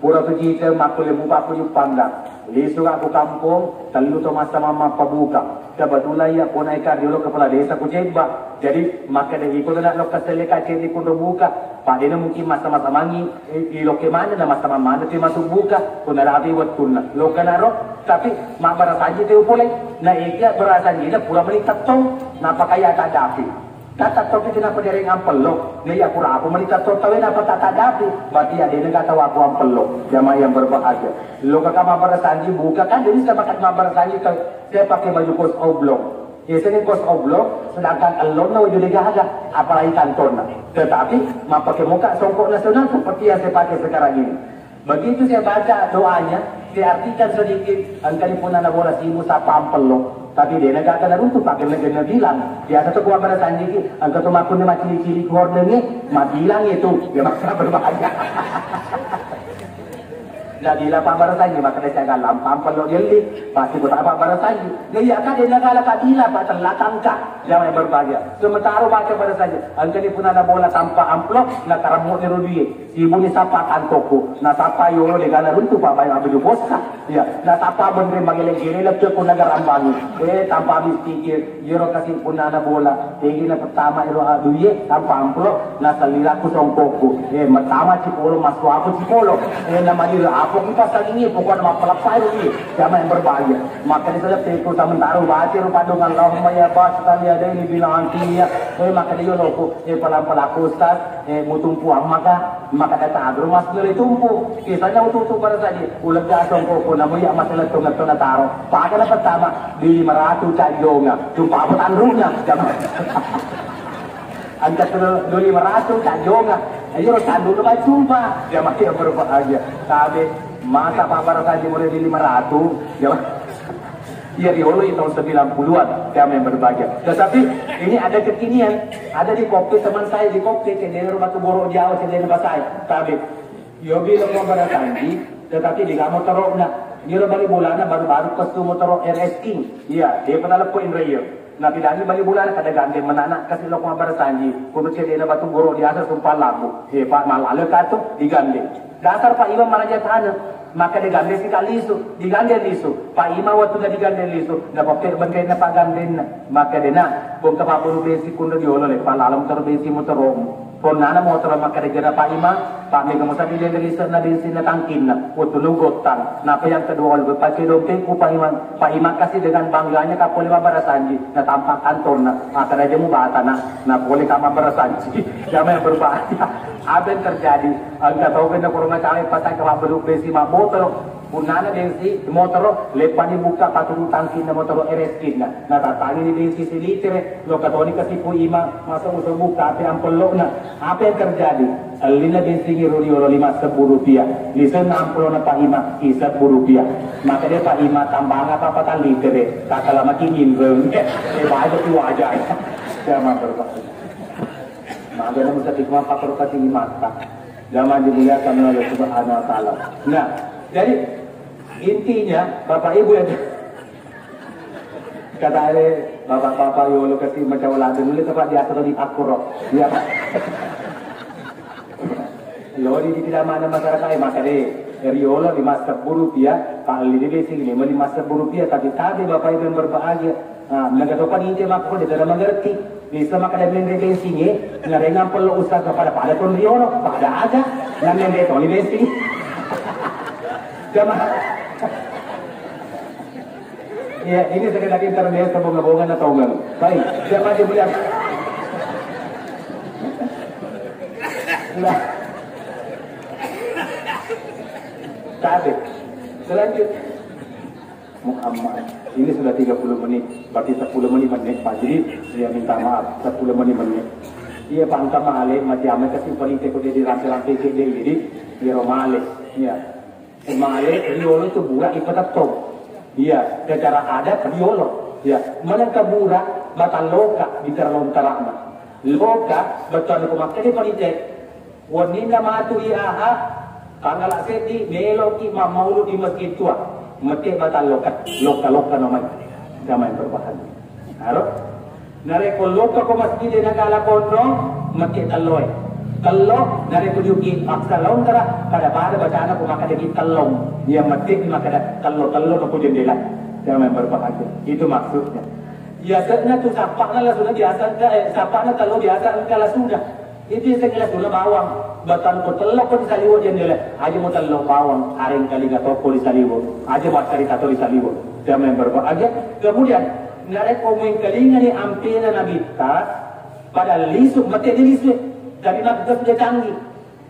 Speaker 2: Pura pergi ke makul buka aku pandang. Lesu aku kampung, telu to masa mama pabuka. Kebetulan ya pun naikkan dulu kepala desa ku cebak. Jadi maka dari itu nak lo keseleka cedi pun buka. Padahal mungkin masa-masa mangi ilo ke mana na masa mana tu masuk buka. Pun ada api buat tunna. Lo kenaro tapi mak berasaji tu boleh. Na ikia berasaji dah pura beli tetong. Napa kaya tak ada api. Kata topi kenapa dia ring ampelok? Nih aku rapu melita totawe napa tak tadapi? Berarti ada yang kata aku ampelok. Jamaah yang berbahagia. Lo kakak mabar sanji buka kan? Jadi saya pakai mabar sanji saya pakai baju kos oblong. Ya saya kos oblong, sedangkan elon na wujud gahaga, apalagi kantona. Tetapi mau pakai muka songkok nasional seperti yang saya pakai sekarang ini. Begitu saya baca doanya, saya artikan sedikit. Angkali pun anak bola simu sapa ampelok. Tapi dia nak akan runtuh pakai negara bilang. Biasa tu kuah pada sanji ki, angkat tu makun dia cili-cili keluar dengi, mak bilang itu dia masalah berbahaya. Jadi lah pak barasanji maka dia cakap lampam pelok jeli, pasti kau tak apa barasanji. Dia kan dia nak kalah kabila pak terlakang kah, jangan berbahaya. Sementara baca barasanji, angkat ni pun ada bola tanpa amplop, nak karamut ni rudi. Ibu ni sapa kan toko, nak sapa yolo de gana runtuh pak bayar abis boska. Ya, nak sapa benda magileng-gileng leceh pun nak rambangi. Tanpa habis pikir, yoro kasih pun ada bola. Tinggi na pertama yoro aduye tanpa amplop, nak seliraku songkoku. Pertama cipolo masuk aku cipolo. Nama dia apa kita saat ini pokok nama pelapai ini jamaah yang berbahaya. Maka dia teku sementara baca rupa dengan Allahumma ya bas sekali ada ini bilang antiya. Maka dia loko pelan-pelan ustaz mutumpu maka kata agro mas nilai tumpu. Kisahnya utuh pada saja. Ulang jasong koko namu ya masalah tengah taro. Pakai pertama di 500 cajonga. Jumpa apa tandrunya jamaah. Angkat dulu 500 cajonga. Ayo tandu lepas jumpa. Jamaah yang berbahagia. Tapi masa Pak Barasanji mulai di 500. Jamaah. Ia dioloi tahun 90-an. Jamaah yang berbahagia. Tetapi ini ada kekinian. Ada di kopi teman saya di kopi. Cendera batu borok jauh cendera bahasa saya. Tapi Yogi lepas Barasanji. Tetapi di kamu terok nak. Dia balik bulan baru-baru kostumo terok RS King. Iya. Dia pernah lepuin raya. Nah tidak balik bulan kada gande menanak kasih lok mabar sanji kudu cedena batu goro di asal sumpah labu pak malale katu digande dasar Pak Imam maraja tanah maka digande sekali isu digande lisu Pak Imam waktu digande lisu na papir bendena pak gandena maka dena pun kapapuru besi kudu diolo le palalam terbesi motorom pon nana motor maka digana Pak Imam Pak Mega musa di lisu na di sini tangkin na waktu nugotan nah apa yang kedua oleh pakai dompet Pak Imam kasih dengan bangganya kapolri mabar sanji tampak kantor akan aja mu bahasa nah boleh kamar berasanji jangan yang berbahaya apa yang terjadi angkat tahu kena kurang cawe patah kamar belum besi mak motor punana bensi motor lepas dibuka patung tangki na motor RS nah tatangi di bensi siliter lo katoni kasih pu ima masa usah buka apa yang pelok apa yang terjadi alina bensi ngiruri olo 50 rupiah lisen 60 na Pak Ima 10 rupiah maka dia Pak Ima tambang apa tan liter tak lama kinin reng baca tu wajah jangan berbahaya maka dia mesti hikmah faktor kasih mata jangan dimuliakan oleh Subhanahu wa taala. Nah jadi intinya Bapak Ibu yang kata bapak-bapak yolo kasih macam ulah dulu tempat di atas di akurok dia lori di tidak mana masyarakat maka Riolo 50 rupiah kali di besi 50 rupiah tapi Bapak Ibu yang berbahagia nagatopan hindi makapun dito na mengerti bisa makadamin rebensinya ngarengan perlu ustaz kepada ton Riolo pada aja namin dito ni besi jamaah ya ini sekedar internet kebonga-bongan atau enggak baik jamaah dimuliakan nah Tadi selanjut Muhammad ini sudah 30 menit berarti 10 menit Pak jadi saya minta maaf 10 menit Iya pangka male mati ame kasi palite ko di rantai-rantai ke di romale. Iya. Male riolo itu burak ipatatong. Iya, secara adat riolo. Iya, mana kabura batal loka di terlontarama. Loka betul ko makke di palite. Wanina matu iaha tanggal seti meloki maulu di masjid tua. Mati batal loka namanya. Damai berbahaya. Halo? Nare ko loka ko masjid na gala kono mati taloy. Tallo nare ko yuki aksa lontara kada pada bacana ko makada di tallong. Ya mati makada tallo no ko jendela. Damai berbahaya. Itu maksudnya. Biasanya tuh sapakna lah sudah biasa sapakna tallo biasa engkala sudah. Itu yang saya sudah bawang. Batan ko tallo ko di saliwo jendela. Aja mo tallo bawang areng kali gato ko di saliwo. Aja buat cari tato di saliwo. Damai berbahaya. Kemudian nare ko mo kalinga ni ampena na bitta pada lisu mate di lisu dari na sudah canggih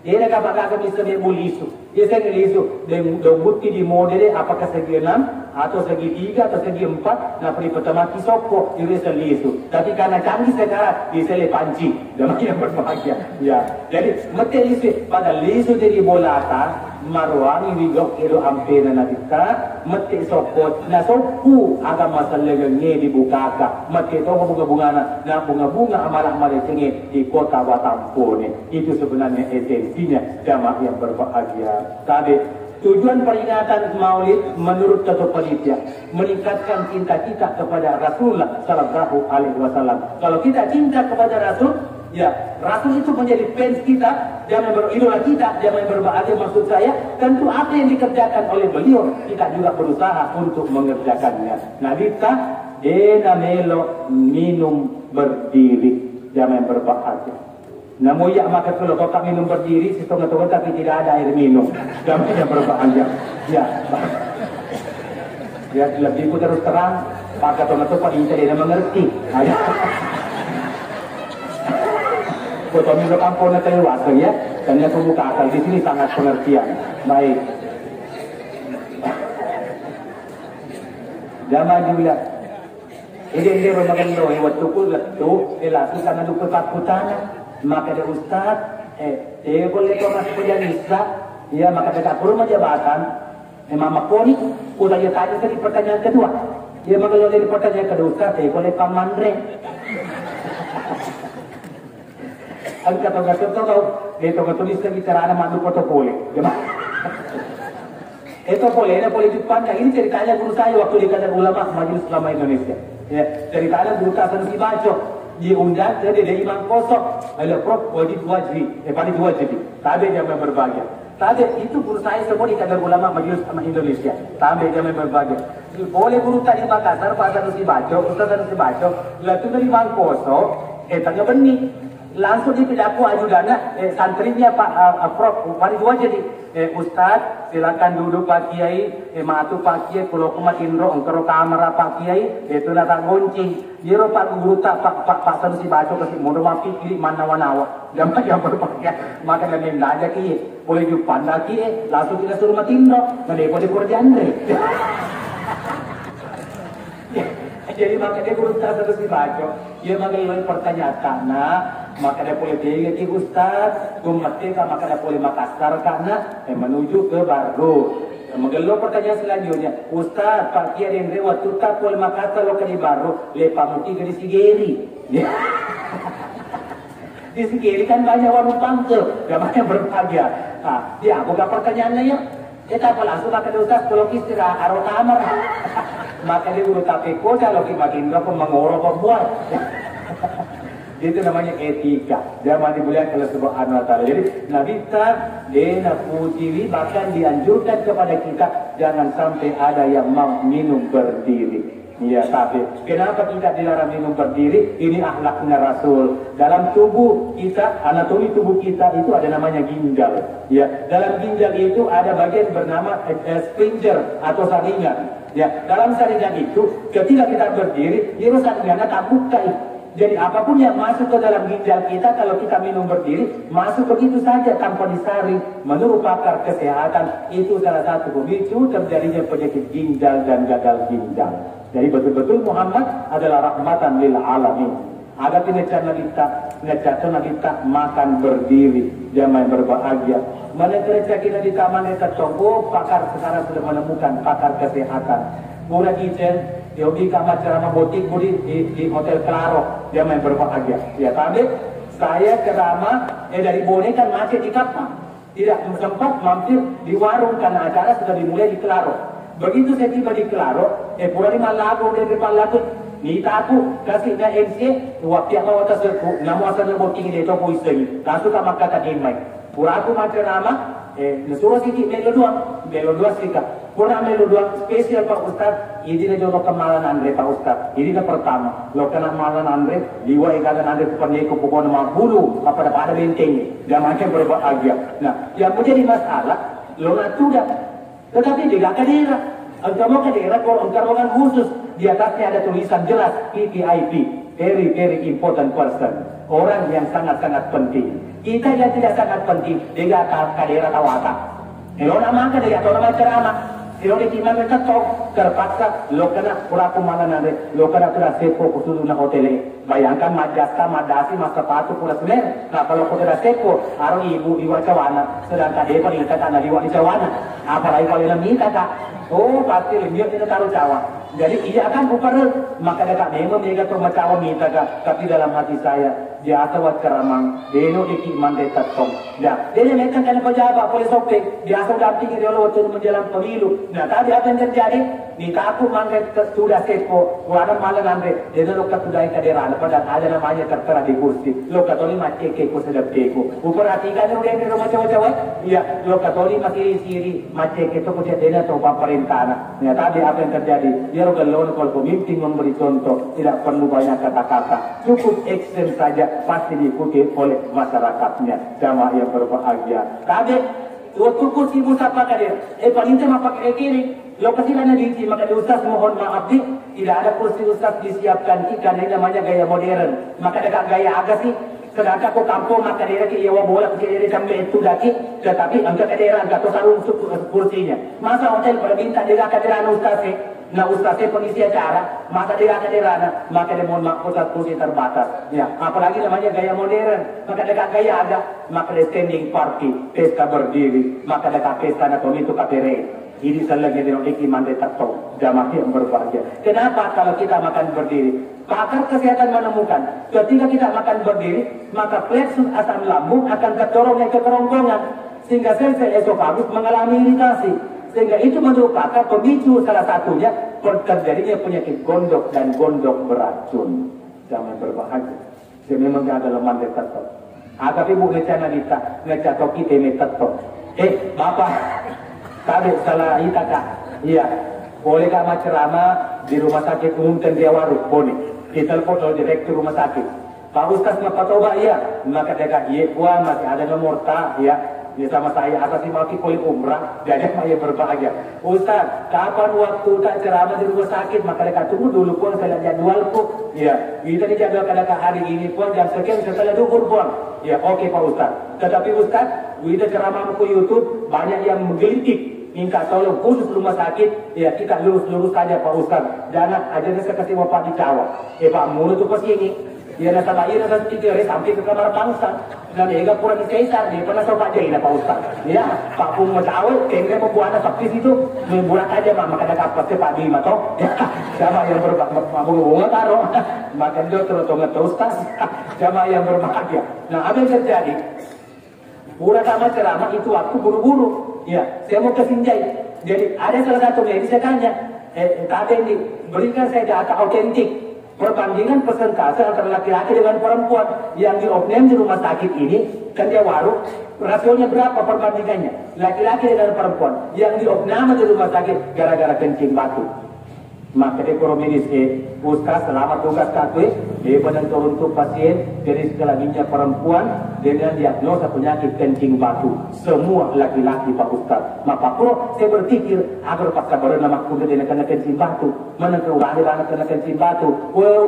Speaker 2: era ka baga bisa be lisu isa ke lisu dan buti di modele apakah segi 6 atau segi 3 atau segi 4 na pri pertama kisoko itu lisu tapi karena canggih sekarang bisa le panci dan yang berbahagia ya jadi mate lisu pada lisu jadi bolata marwangi wigok edo ampena na bitta mati sokot na soku aga masalah nge dibukaka mati to bunga-bunga na bunga-bunga amalah-amalah cengit di kota Watampone itu sebenarnya esensinya jamaah yang berbahagia. Tadi tujuan peringatan Maulid menurut Ketua Panitia meningkatkan cinta kita kepada Rasulullah Sallallahu Alaihi Wasallam. Kalau kita cinta kepada Rasul, ya Rasul itu menjadi fans kita, jangan beridola kita, jangan berbahagia maksud saya. Tentu apa yang dikerjakan oleh beliau kita juga berusaha untuk mengerjakannya. Nabi kita melo minum berdiri, jangan berbahagia. Namun ya maka kalau kau minum berdiri, setengah-tengah tapi tidak ada air minum, jangan berbahagia. Ya, ya lebih ku terus terang, maka tengah-tengah pada tidak mengerti. Kota Milo Kampung keluar ya, dan yang kemukakan di sini sangat pengertian. Baik. Zaman juga. Ini remagan lo, waktu ku letu, elasi karena lupa takutana. Maka ada ustaz, boleh kau masuk pejanisa, ya maka ada kurma jabatan, mama koni, udah dia tanya tadi pertanyaan kedua, ya maka kalau dari pertanyaan kedua ustaz, boleh pamandre. Ang kata-kata tahu, itu tulis lagi cara mandu protokol. Itu boleh dipandang. Ini ceritanya guru saya waktu di Kader Ulama Majelis Ulama Indonesia. Ya, ceritanya guru Hasan Sibaco diundang jadi dari Imam Kosok, ada Prof wajib wajib. Tadi yang berbahagia. Tadi itu guru saya semua di Kader Ulama Majelis Ulama Indonesia. Tadi yang berbahagia. Boleh guru tadi Makassar Pak Hasan Sibaco, Ustaz Hasan Sibaco, lalu dari Imam Kosok, tanya benih. Langsung dipidaku ajudannya santrinya Pak Prof Farid Wajidi Ustaz silakan duduk Pak Kiai maatu Pak Kiai kalau kumatindro engkaro kamera Pak Kiai itu datang goncing jero Pak guru tak Pak Sanusi baco kasih mau mapi kiri mana wanawa gambar yang berpakai maka dan aja Kiai boleh jupanda Kiai langsung kita suruh matindro ngade di Korjandre. Jadi maka dia guru tak Sanusi baco dia mengalami pertanyaan karena maka dia boleh tiga ki Ustaz, kumatika maka dia boleh Makassar karena menuju ke Baru. Mengeluh pertanyaan selanjutnya, Ustaz, Pak Kiai yang lewat tutak boleh Makassar lo ke di Baru, lepas muti ke di Sigeri. Di Sigeri kan banyak warung pangkel, gak banyak berbahagia. Nah, dia buka pertanyaannya ya. Kita apa langsung maka dia Ustaz kalau istirahat aro kamar. Maka dia guru tapi kosa lo kimakin lo mengorok berbuat. Itu namanya etika. Zaman dimuliakan oleh Subhanahu wa taala. Jadi Nabi kita dena putih bahkan dianjurkan kepada kita jangan sampai ada yang mau minum berdiri. Ya, tapi kenapa kita dilarang minum berdiri? Ini akhlaknya Rasul. Dalam tubuh kita, anatomi tubuh kita itu ada namanya ginjal. Ya, dalam ginjal itu ada bagian bernama sphincter atau saringan. Ya, dalam saringan itu ketika kita berdiri, itu saringannya tak buka. Jadi apapun yang masuk ke dalam ginjal kita kalau kita minum berdiri masuk begitu saja tanpa disaring. Menurut pakar kesehatan itu salah satu pemicu terjadinya penyakit ginjal dan gagal ginjal. Jadi betul-betul Muhammad adalah rahmatan lil alamin. Ada ngecana nalita makan berdiri, jamaah yang berbahagia. Mana kerja kita di taman kita coba pakar sekarang sudah menemukan pakar kesehatan. Mula kita di kamar ceramah botik di Hotel Claro, jamaah yang berbahagia. Ya tadi saya ceramah dari Bone kan macet di kapal, tidak sempat mampir di warung karena acara sudah dimulai di Claro. Begitu saya tiba di Claro, pura di Malago dari depan lagu. Nita aku kasih na MC waktu yang awak terserku namu asal boting ini itu aku istri langsung kamu kata dimai pura aku macam nama nasuruh sih melo dua sika pura melo dua spesial Pak Ustad ini na jono kemalan Andre Pak Ustad ini na pertama lo kena malan Andre liwa ikalan Andre perniko pokoknya nama bulu apa ada benteng dia macam berbahagia. Nah yang menjadi masalah lo nak sudah tetapi tidak kadira engkau kadira kalau engkau kan khusus. Di atasnya ada tulisan jelas PPIP, very important person, orang yang sangat-sangat penting. Kita yang tidak sangat penting, dia kadera tawata. Kalau nama dia atau nama ceramah, kalau di timah mereka terpaksa lo kena pura kumalan nanti, lo kena pura sepo kusudu na hotel. Bayangkan majasta madasi masa patu pura semen. Nah kalau kau tidak sepo, harus ibu iwa cawana, sedangkan dia paling dekat anak iwa di cawana. Apalagi kalau dia minta kak, oh pasti lebih dia taruh cawan. Jadi ia akan bukan maka dekat memang dia permacawa minta kak, tapi dalam hati saya dia asal ceramang, deno dikit mandetat tom. Ya, dia mereka kan pejabat boleh sopek, dia asal dampingi dia waktu menjelang pemilu. Nah tadi apa yang terjadi? Di takut mandetat sudah sepo, warna malam andre, dia lokat sudah kaderan, padahal ada namanya tertera di kursi. Lokatoli macam keko sedap keko. Perhatikan dia yang macam-macam. Iya, lokatoli masih siri macam keko dia dena atau pemerintah. Nah tadi apa yang terjadi? Dia kalau pemimpin memberi contoh tidak perlu banyak kata-kata, cukup action saja pasti diikuti oleh masyarakatnya. Jamaah yang berbahagia. Tadi waktu kursi musafah kadir, paling tema pakai kiri. Lokasi mana di maka ustaz mohon maaf tidak ada kursi ustaz disiapkan ikan ini namanya gaya modern. Maka dekat gaya agak sih. Sedangkan kau kampung maka dia ke iawa bola ke dia sampai itu lagi, tetapi angkat daerah angkat sarung kursinya. Masa hotel berminta dia kehadiran ustaz Nah ustaznya pengisi acara, maka dia maka dia mohon maaf pusat kursi terbatas. Ya, apalagi namanya gaya modern, maka dekat gaya ada, maka dia standing party, pesta berdiri, maka dekat pesta atau itu kapere. Ini selagi dia memiliki mandat tertentu, jamaah yang berbahagia. Kenapa kalau kita makan berdiri? Pakar kesehatan menemukan, ketika kita makan berdiri, maka plexus asam lambung akan terdorong ke kerongkongan, sehingga sel-sel esofagus mengalami iritasi. Sehingga itu merupakan pemicu salah satunya terjadinya penyakit gondok dan gondok beracun. Jangan berbahagia. Jadi memang ada lemah detektor. Agak ibu ngecana kita, ngecatoki teme tetap. Bapak, tadi salah ita kak. Iya, boleh kak ceramah di rumah sakit umum Tendiawaru, boleh. Ditelepon oleh direktur rumah sakit. Pak Ustaz Mapatoba, iya. Maka dia kak, iya, masih ada nomor tak, ya. Dia sama saya atas mau kulit umrah, jadi saya berbahagia. Ustaz, kapan waktu tak ceramah di rumah sakit? Maka mereka tunggu dulu pun saya jadwalku. Ya, kita dijadwalkan hari ini pun jam sekian setelah duhur pun. Ya, oke Pak Ustaz. Tetapi Ustaz, kita ceramah ke YouTube banyak yang menggelitik. Minta tolong khusus rumah sakit, ya kita lurus saja Pak Ustaz. Jangan aja saya kasih bapak di Jawa. Pak mulut tuh pasti ini. Dia nasa bayi nasa tiga sampai ke kamar bangsa. Dan ega pura di Caesar, dia pernah coba aja Pak Ustaz. Ya, Pak Pung Macawal, kayaknya membuat sakti situ, membuat aja maka ada kapasnya Pak Bima toh. Ya, sama yang berbunga taruh, makan dia terus tas. Sama yang berbahagia. Nah, apa yang terjadi? Pura sama ceramah itu waktu buru-buru. Ya, saya mau ke Sinjai. Jadi ada salah satu medis saya tanya, tadi ini berikan saya data autentik. Perbandingan persentase antara laki-laki dengan perempuan yang diopname di rumah sakit ini, kan dia waru, rasionya berapa perbandingannya? Laki-laki dengan perempuan yang diopname di rumah sakit gara-gara kencing batu. Maka dia medis Ustaz selama tugas kakwe, dia penentu untuk pasien dari sekelaginya perempuan dengan diagnosa penyakit kencing batu. Semua laki-laki Pak Ustaz. Maka pro saya berpikir agar pas kabar nama kuda dia kena kencing batu, mana kerana kena kencing batu.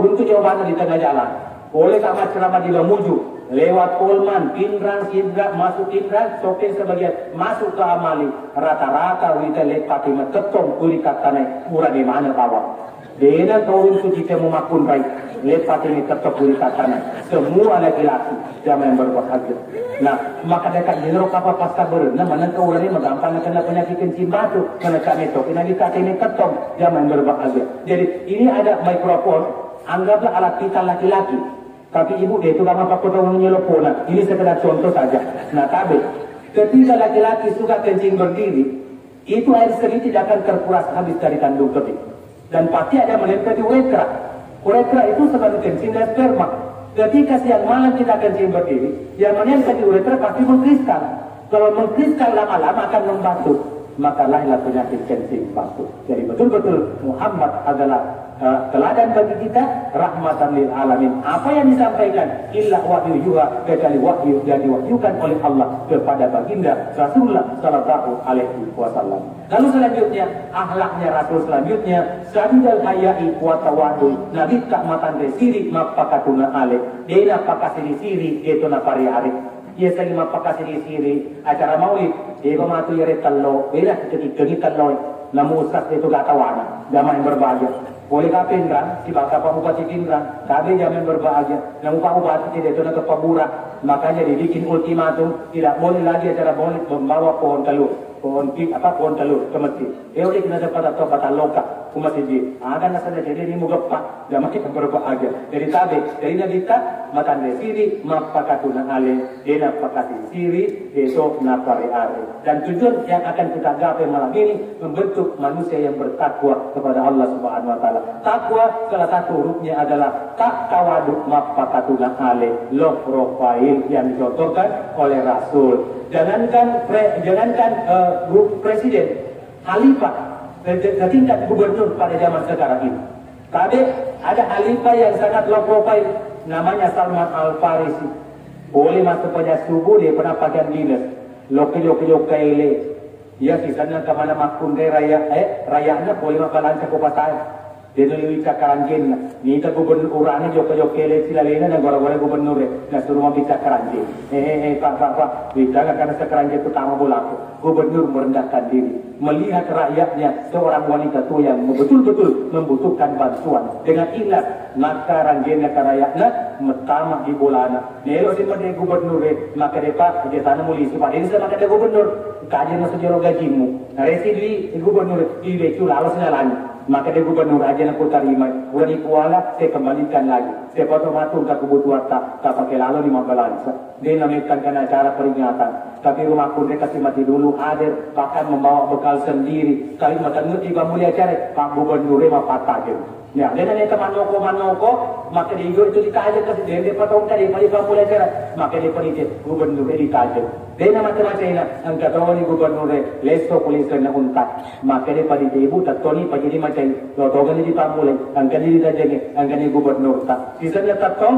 Speaker 2: Untuk jawabannya di tengah jalan. Oleh karena ceramah di Mamuju, lewat Polman, Pindrang, Sidra, masuk Pindrang, Sopeng sebagian, masuk ke Amali, rata-rata wita lepati ketong kuli katane, murah di mana kawan. Dengan kawin itu kita memakun baik, lepati ini ketok kuli katane, semua laki-laki, jamaah yang berbahagia. Nah, maka dekat jenero apa pasca berenang, mana kau ini magampang kena penyakit kencing batu, kena kanetok, ini kata ini ketong, jamaah yang berbahagia. Jadi ini ada mikrofon, anggaplah alat kita laki-laki. Tapi ibu dia itu lama pakai tahun nyelopona. Ini sekedar contoh saja. Nah, tapi ketika laki-laki suka kencing berdiri, itu air seni tidak akan terkuras habis dari kandung kemih. Dan pasti ada menempel di uretra. Uretra itu sebagai kencing dan sperma. Ketika siang malam kita kencing berdiri, yang menempel di uretra pasti mengkristal. Kalau mengkristal lama-lama akan membatu. Maka lahirlah penyakit kencing batu. Jadi betul-betul Muhammad adalah teladan bagi kita, rahmatan lil alamin. Apa yang disampaikan illa wahyu yuha, kecuali wahyu yang diwahyukan oleh Allah kepada baginda Rasulullah sallallahu alaihi wasallam. Lalu selanjutnya akhlaknya Rasul selanjutnya sadidal hayai wa tawadu. Nabi tak matan resiri mapakatuna ale. Dena pakasiri-siri itu na pari-hari. Ia sering mapakasiri-siri acara maulid. Dia matu yare tallo, bela ketika tallo. Namun ustaz itu gak tawana, damai berbahagia. Boleh kah Pindrang, si Bapak Bupati Pindrang, kami jangan berbahagia. Namun Pak Bupati tidak itu nak kepabura, makanya dibikin ultimatum, tidak boleh lagi acara boleh membawa pohon telur, pohon telur ke masjid. Oleh kena dapat atau batal loka ke masjid. Ada nasihat jadi ini mugepak, jangan kita berbahagia. Dari tabe, dari Nabi tak makan dari siri, mapakatuna ale, dena pakati siri, besok napare are. Dan tujuan yang akan kita gapai malam ini membentuk manusia yang bertakwa kepada Allah Subhanahu Wa Taala. Takwa salah satu hurufnya adalah tak tawaduk mapakatuna ale, low profile yang dicontohkan oleh Rasul. Jangankan presiden, khalifah, tingkat gubernur pada zaman sekarang ini. Tadi ada khalifah yang sangat low profile, namanya Salman Al Farisi. Boleh masuk pada subuh dia pernah pakaian dinas, loki-loki kaile. Ya sisanya kemana makun rayanya boleh makalan cakupan. Dia tuh cakaranjin, ni kita gubernur urani joko kele silalena dan gora-gora gubernur na suruh mau bicara cakaranjin. Pak, bicara karena cakaranjin itu tama bolaku. Gubernur merendahkan diri, melihat rakyatnya seorang wanita tua yang betul-betul membutuhkan bantuan dengan ilat maka ranjinnya ke rakyatnya metama di bolana. Nelo si made gubernur maka depa dia tanah muli supaya ini sama kada gubernur kajian sejero gajimu. Resi di gubernur di becu lalu senalanya. Maka dia gubernur aja nak terima. Udah dikuala, saya kembalikan lagi. Saya potong-potong tak kebutuhan tak pakai lalu di balansa. Dia namakan acara peringatan. Tapi rumah pun dia kasih mati dulu hadir, bahkan membawa bekal sendiri. Kali makan ngerti mulia acara, Pak Gubernur mah patah je. Ya, dia nanya ke manoko, maka dia itu dikaji kasih dia potong tadi pada mulia acara, maka dia peniti gubernur dikaji. Dia nama macam ini, angkat orang gubernur leso polis kena untak, maka dia pada ibu tak toni pada dia macam lotongan di pamulai, angkat dia dijadi, angkat dia gubernur tak. Sisanya tak tahu,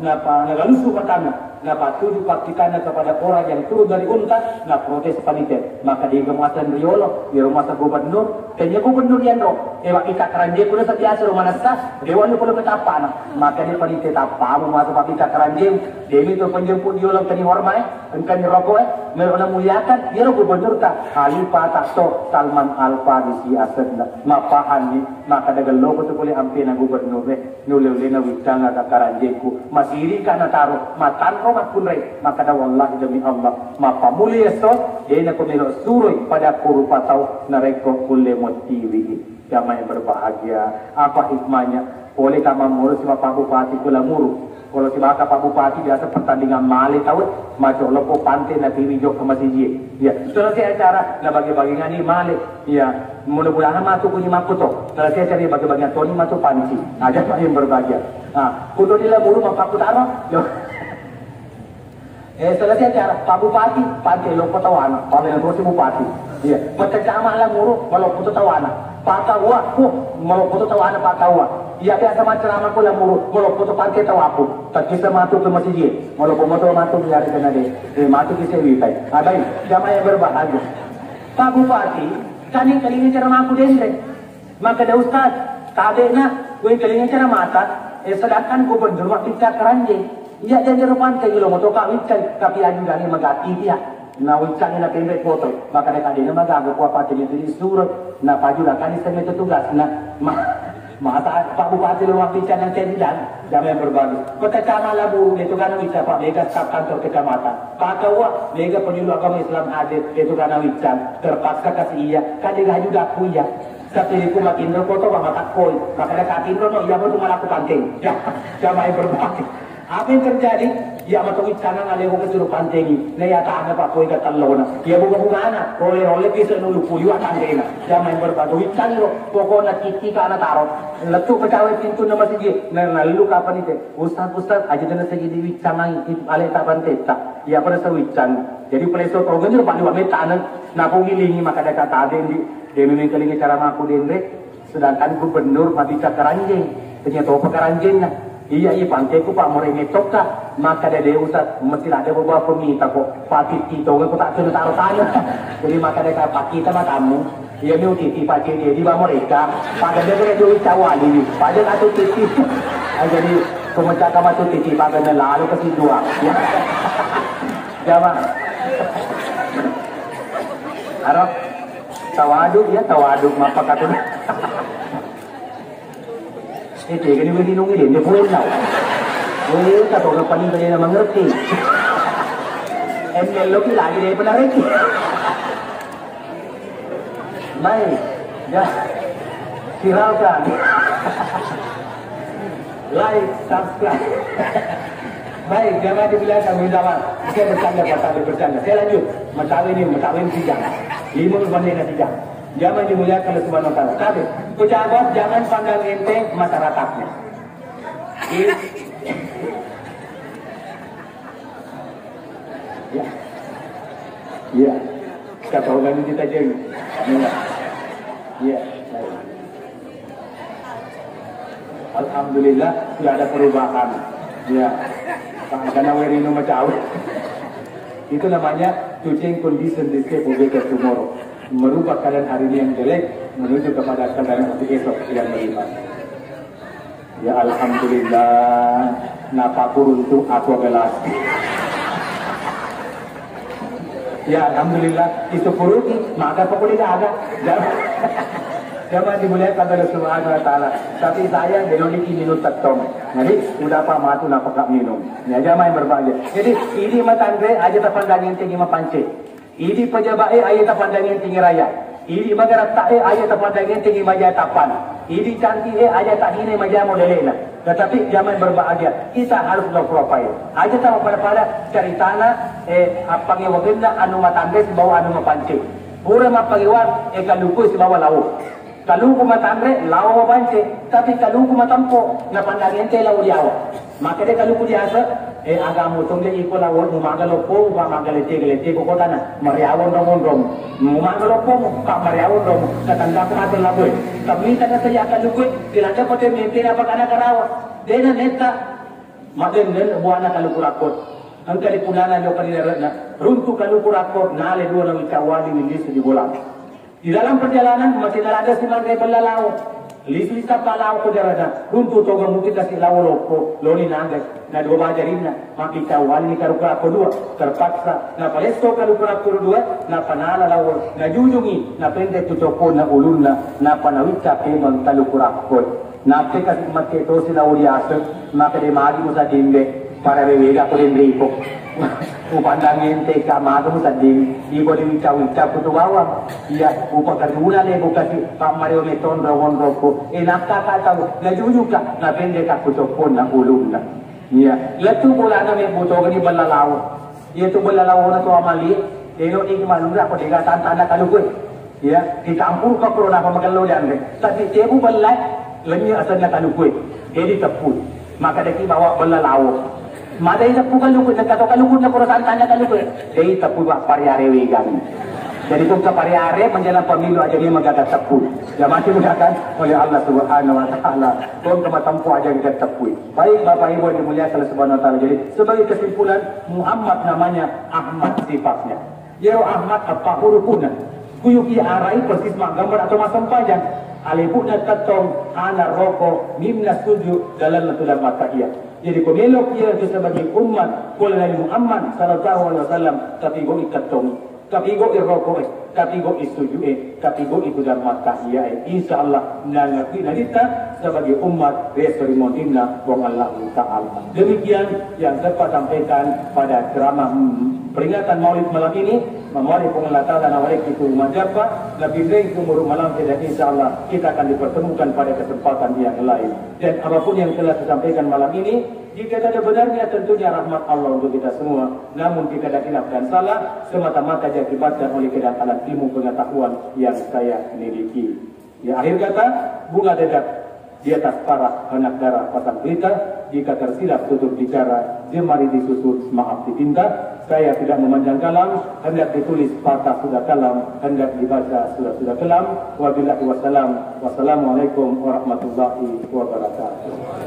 Speaker 2: napa nagalusu matana. Napa tuju praktikan kepada orang yang turun dari unta, na protes panitia. Maka di kemasan Riolo, di rumah gubernur, kayaknya gubernur yang roh. Ewa ika keranje pun setiasa rumah nasa, dewan pun betapa. Maka dia panitia tapa, memasuk ika keranje, dia itu penjemput Riolo kani hormai, engkau rokok, mereka muliakan, dia gubernur tak. Khalifah tak so, Salman Al Farisi asadna, mapahan ni, maka dagal logo tu boleh ambil na gubernur nulele na wicanga ka karanjeku, masiri ka na taruh, matan ko makunray, maka daw wallahi demi Allah, mapamulia so, dia na kumilo suroy pada kurupataw na reko kulle motivi. Jamaah yang berbahagia, apa hikmahnya? Boleh ka mamuru si Pak Bupati kulamuru. Kalau si Pak Bupati biasa pertandingan mali tahu, macam lopo pantai na piwijok ke masjid. Ya, selesai acara na bagi-bagi ngani mali. Ya, mudah-mudahan masuk punya makuto. Selesai cari bagi-bagi Tony masuk panci. Ada yang berbahagia. Ah, kudo di lamuru mapakutaro. Selesai acara Pak Bupati pantai lopo tawana, paling si Bupati. Ya, percama lah muru kalau putu tawana. Patawa, mau putu tawana patawa. Ia biasa macam aku lah muru, kalau putu pantai tawapu. Tak kisah masuk ke masjid. Kalau pemotor masuk biar kena deh. Masuk kisah witai. Abai, jamaah yang berbahagia. Pak Bupati, kali cara aku dendeng. Maka ada ustaz, kadeknya, kali cara mata. Sedangkan gubernur waktu kita keranje. Iya dan jerupan kayak lo motor kawin kan tapi aju dari magati dia. Na wicang na pembe foto maka mereka dia magaga po apa jadi surat na pajula kan isteme tugas na mata Pak Bupati luar bicara yang cedilan yang berbagi kota Cama Labu itu kan wica Pak Mega staf kantor kecamatan Pak Kawa Mega penyuluh agama Islam hadir itu kan wica terpaksa kasih iya kan dia juga kuya tapi itu makin foto maka koi maka dia katin no iya betul melakukan ting ya Cama yang berbagi apa yang terjadi? Ya matawid sana nga leho kasi pantengi. Nayata na pa ko ika talona. Ya buka-buka na. Role-role kisa nulu puyo at andena. Ya main berbatuwid saniro. Poko na kiki ka na taro. Latu kacawe pintu na masigi. Nalalu ka pa nite. Ustaz-ustaz aja na sige di wid sana aleta panteta. Ya pada sa wid sana. Jadi preso to ganyo pa liwa may tanan. Napungilingi makadakata din di. Demi may kalingi cara maku din re. Sedangkan gubernur mabika karanjing. Ternyata apa karanjing na. Iya pantai ku Pak Morenge Toka maka ada Ustaz mesti ada beberapa pemita kok Pak kita ko tak kena taruh tanya jadi maka ada Pak kita matamu iya ni titi Pak dia di Pak mereka pada dia boleh duit cawali ni pada atau titi jadi pemecah kama tu titi pada lalu ke situ ya jama Arab tawaduk ya tawaduk maka kata itu kan ini nunggu dia boleh tahu. Oh, kata orang paling banyak yang mengerti. ML lo lagi dia benar lagi. Baik, ya viralkan, like, subscribe. Baik, jangan dibilang kami jawab. Saya bercanda. Saya lanjut. Matawin 3. 5 menit 3. Jangan dimuliakan oleh Subhanahu wa taala. Tapi pejabat jangan pandang enteng masyarakatnya. Ya. Kata orang kita jeng. Ya. Alhamdulillah sudah ada perubahan. Ya. Karena werino macam itu namanya to change condition this day for better tomorrow. Merubah keadaan hari ini yang jelek menuju kepada keadaan nanti esok yang lebih baik. Ya alhamdulillah, napapur untuk aku gelas. Ya alhamdulillah, itu puruti, maka pokoknya tidak ada. Jangan dimuliakan oleh Subhanahu wa taala. Tapi saya denoliki minum tetong. Jadi udah apa matu napakak minum. Ya jangan berbahagia. Jadi ini matangre aja terpandangin tinggi mapanci. Ini pejabat ayat pandangin tinggi raya. Ini magarat tak ayat pandangin tinggi maja tapan. Ini cantik ayat tak ini maja modelena. Tetapi jangan berbahagia. Kita harus low profile. Aja tahu pada cari tanah apa yang wagenda anu matandres bawa anu mapanci. Pura mapagiwan kaluku si bawa laut. Kaluku matandre lawa mapanci. Tapi kaluku matampo na pandangin te lawa diawa. Maka dia kaluku diasa agamu tong dia iko lawon umagalopo umagalete ko kotana mariawon rom umagalopo ka mariawon rom katanda ko ato laboy kamita na saya kalukoy dilanda ko te menti na pagana karawa dena neta madenden buana kalukurakot ang kalipunanan yo kanila na runtu kalukurakot nale dua na wikawali nilis di bolang di dalam perjalanan masih nalada si mangre belalao Lisli sa palaw ko darada, runtu toga mungkin kasi lawolo ko, loni nangas, na dua bajarin na, makita wali ni karukura ko dua, terpaksa, na palesto karukura ko dua, na panala lawol, na jujungi, na pende tutoko na ulun na panawit sa pemang kalukura ko. Na peka magkito sila uliasok, makademagi mo sa dimbe, para bebega ko din riko. Upandangin teka maga mo sa dim, di ko din ikaw kutuwawang. Iya, upagkatuna lebo kasi Pak Mario Meton rawon roko. Nakakataw, najuju ka, napende ka kutokon ng ulong na. Iya, latu mula na may buto ni balalaw. Iya, ito balalaw na to amali. Pero hindi malula ko, di ka tantana kalugoy. Iya, dikampur ka puro na pamagalaw yan. Tapi tebu balay, lanya asan na kalugoy. Edi tapul. Maka daki bawa balalaw. Maday na po kalugod, nagkatakalugod na kurasaan tanya kalugod. Day tapu ba pariare wegan. Jadi kung sa pariare, manjalang pamilyo aja niya magagatapu. Yamati mo kan oleh Allah Subhanahu wa taala. Kung kamatampo aja gagatapu. Baik Bapak Ibu dimuliakan oleh Subhanahu wa taala. Jadi sebagai kesimpulan, Muhammad namanya, Ahmad sifatnya. Yero Ahmad apa hurupunan. Kuyuki arai persis gambar atau masam panjang. Alipuna tatong ana roko mimna suju dalam natulan makahiyah. Jadi komelok ia itu sebagai umat oleh Nabi Muhammad sallallahu alaihi wasallam tapi go ikatong tapi go iroko tapi go isujue tapi go itu dan mata ia insyaallah nanti nadita sebagai umat resori modina wong Allah taala. Demikian yang dapat sampaikan pada ceramah peringatan Maulid malam ini. Memori pengelatan dan awal itu majapa lebih baik umur malam dan insyaallah kita akan dipertemukan pada kesempatan yang lain. Dan apapun yang telah disampaikan malam ini, jika ada benarnya tentunya rahmat Allah untuk kita semua. Namun jika ada khilaf dan salah, semata-mata diakibatkan oleh kedangkalan ilmu pengetahuan yang saya miliki. Ya, akhir kata, bunga dedak di atas para anak darah pasang berita. Jika tersilap tutur bicara, jemari disusul maaf ditindak. Saya tidak memanjang kalam, hendak ditulis patah sudah kalam, hendak dibaca sudah kelam. Wabillahi wassalam. Wassalamualaikum warahmatullahi wabarakatuh.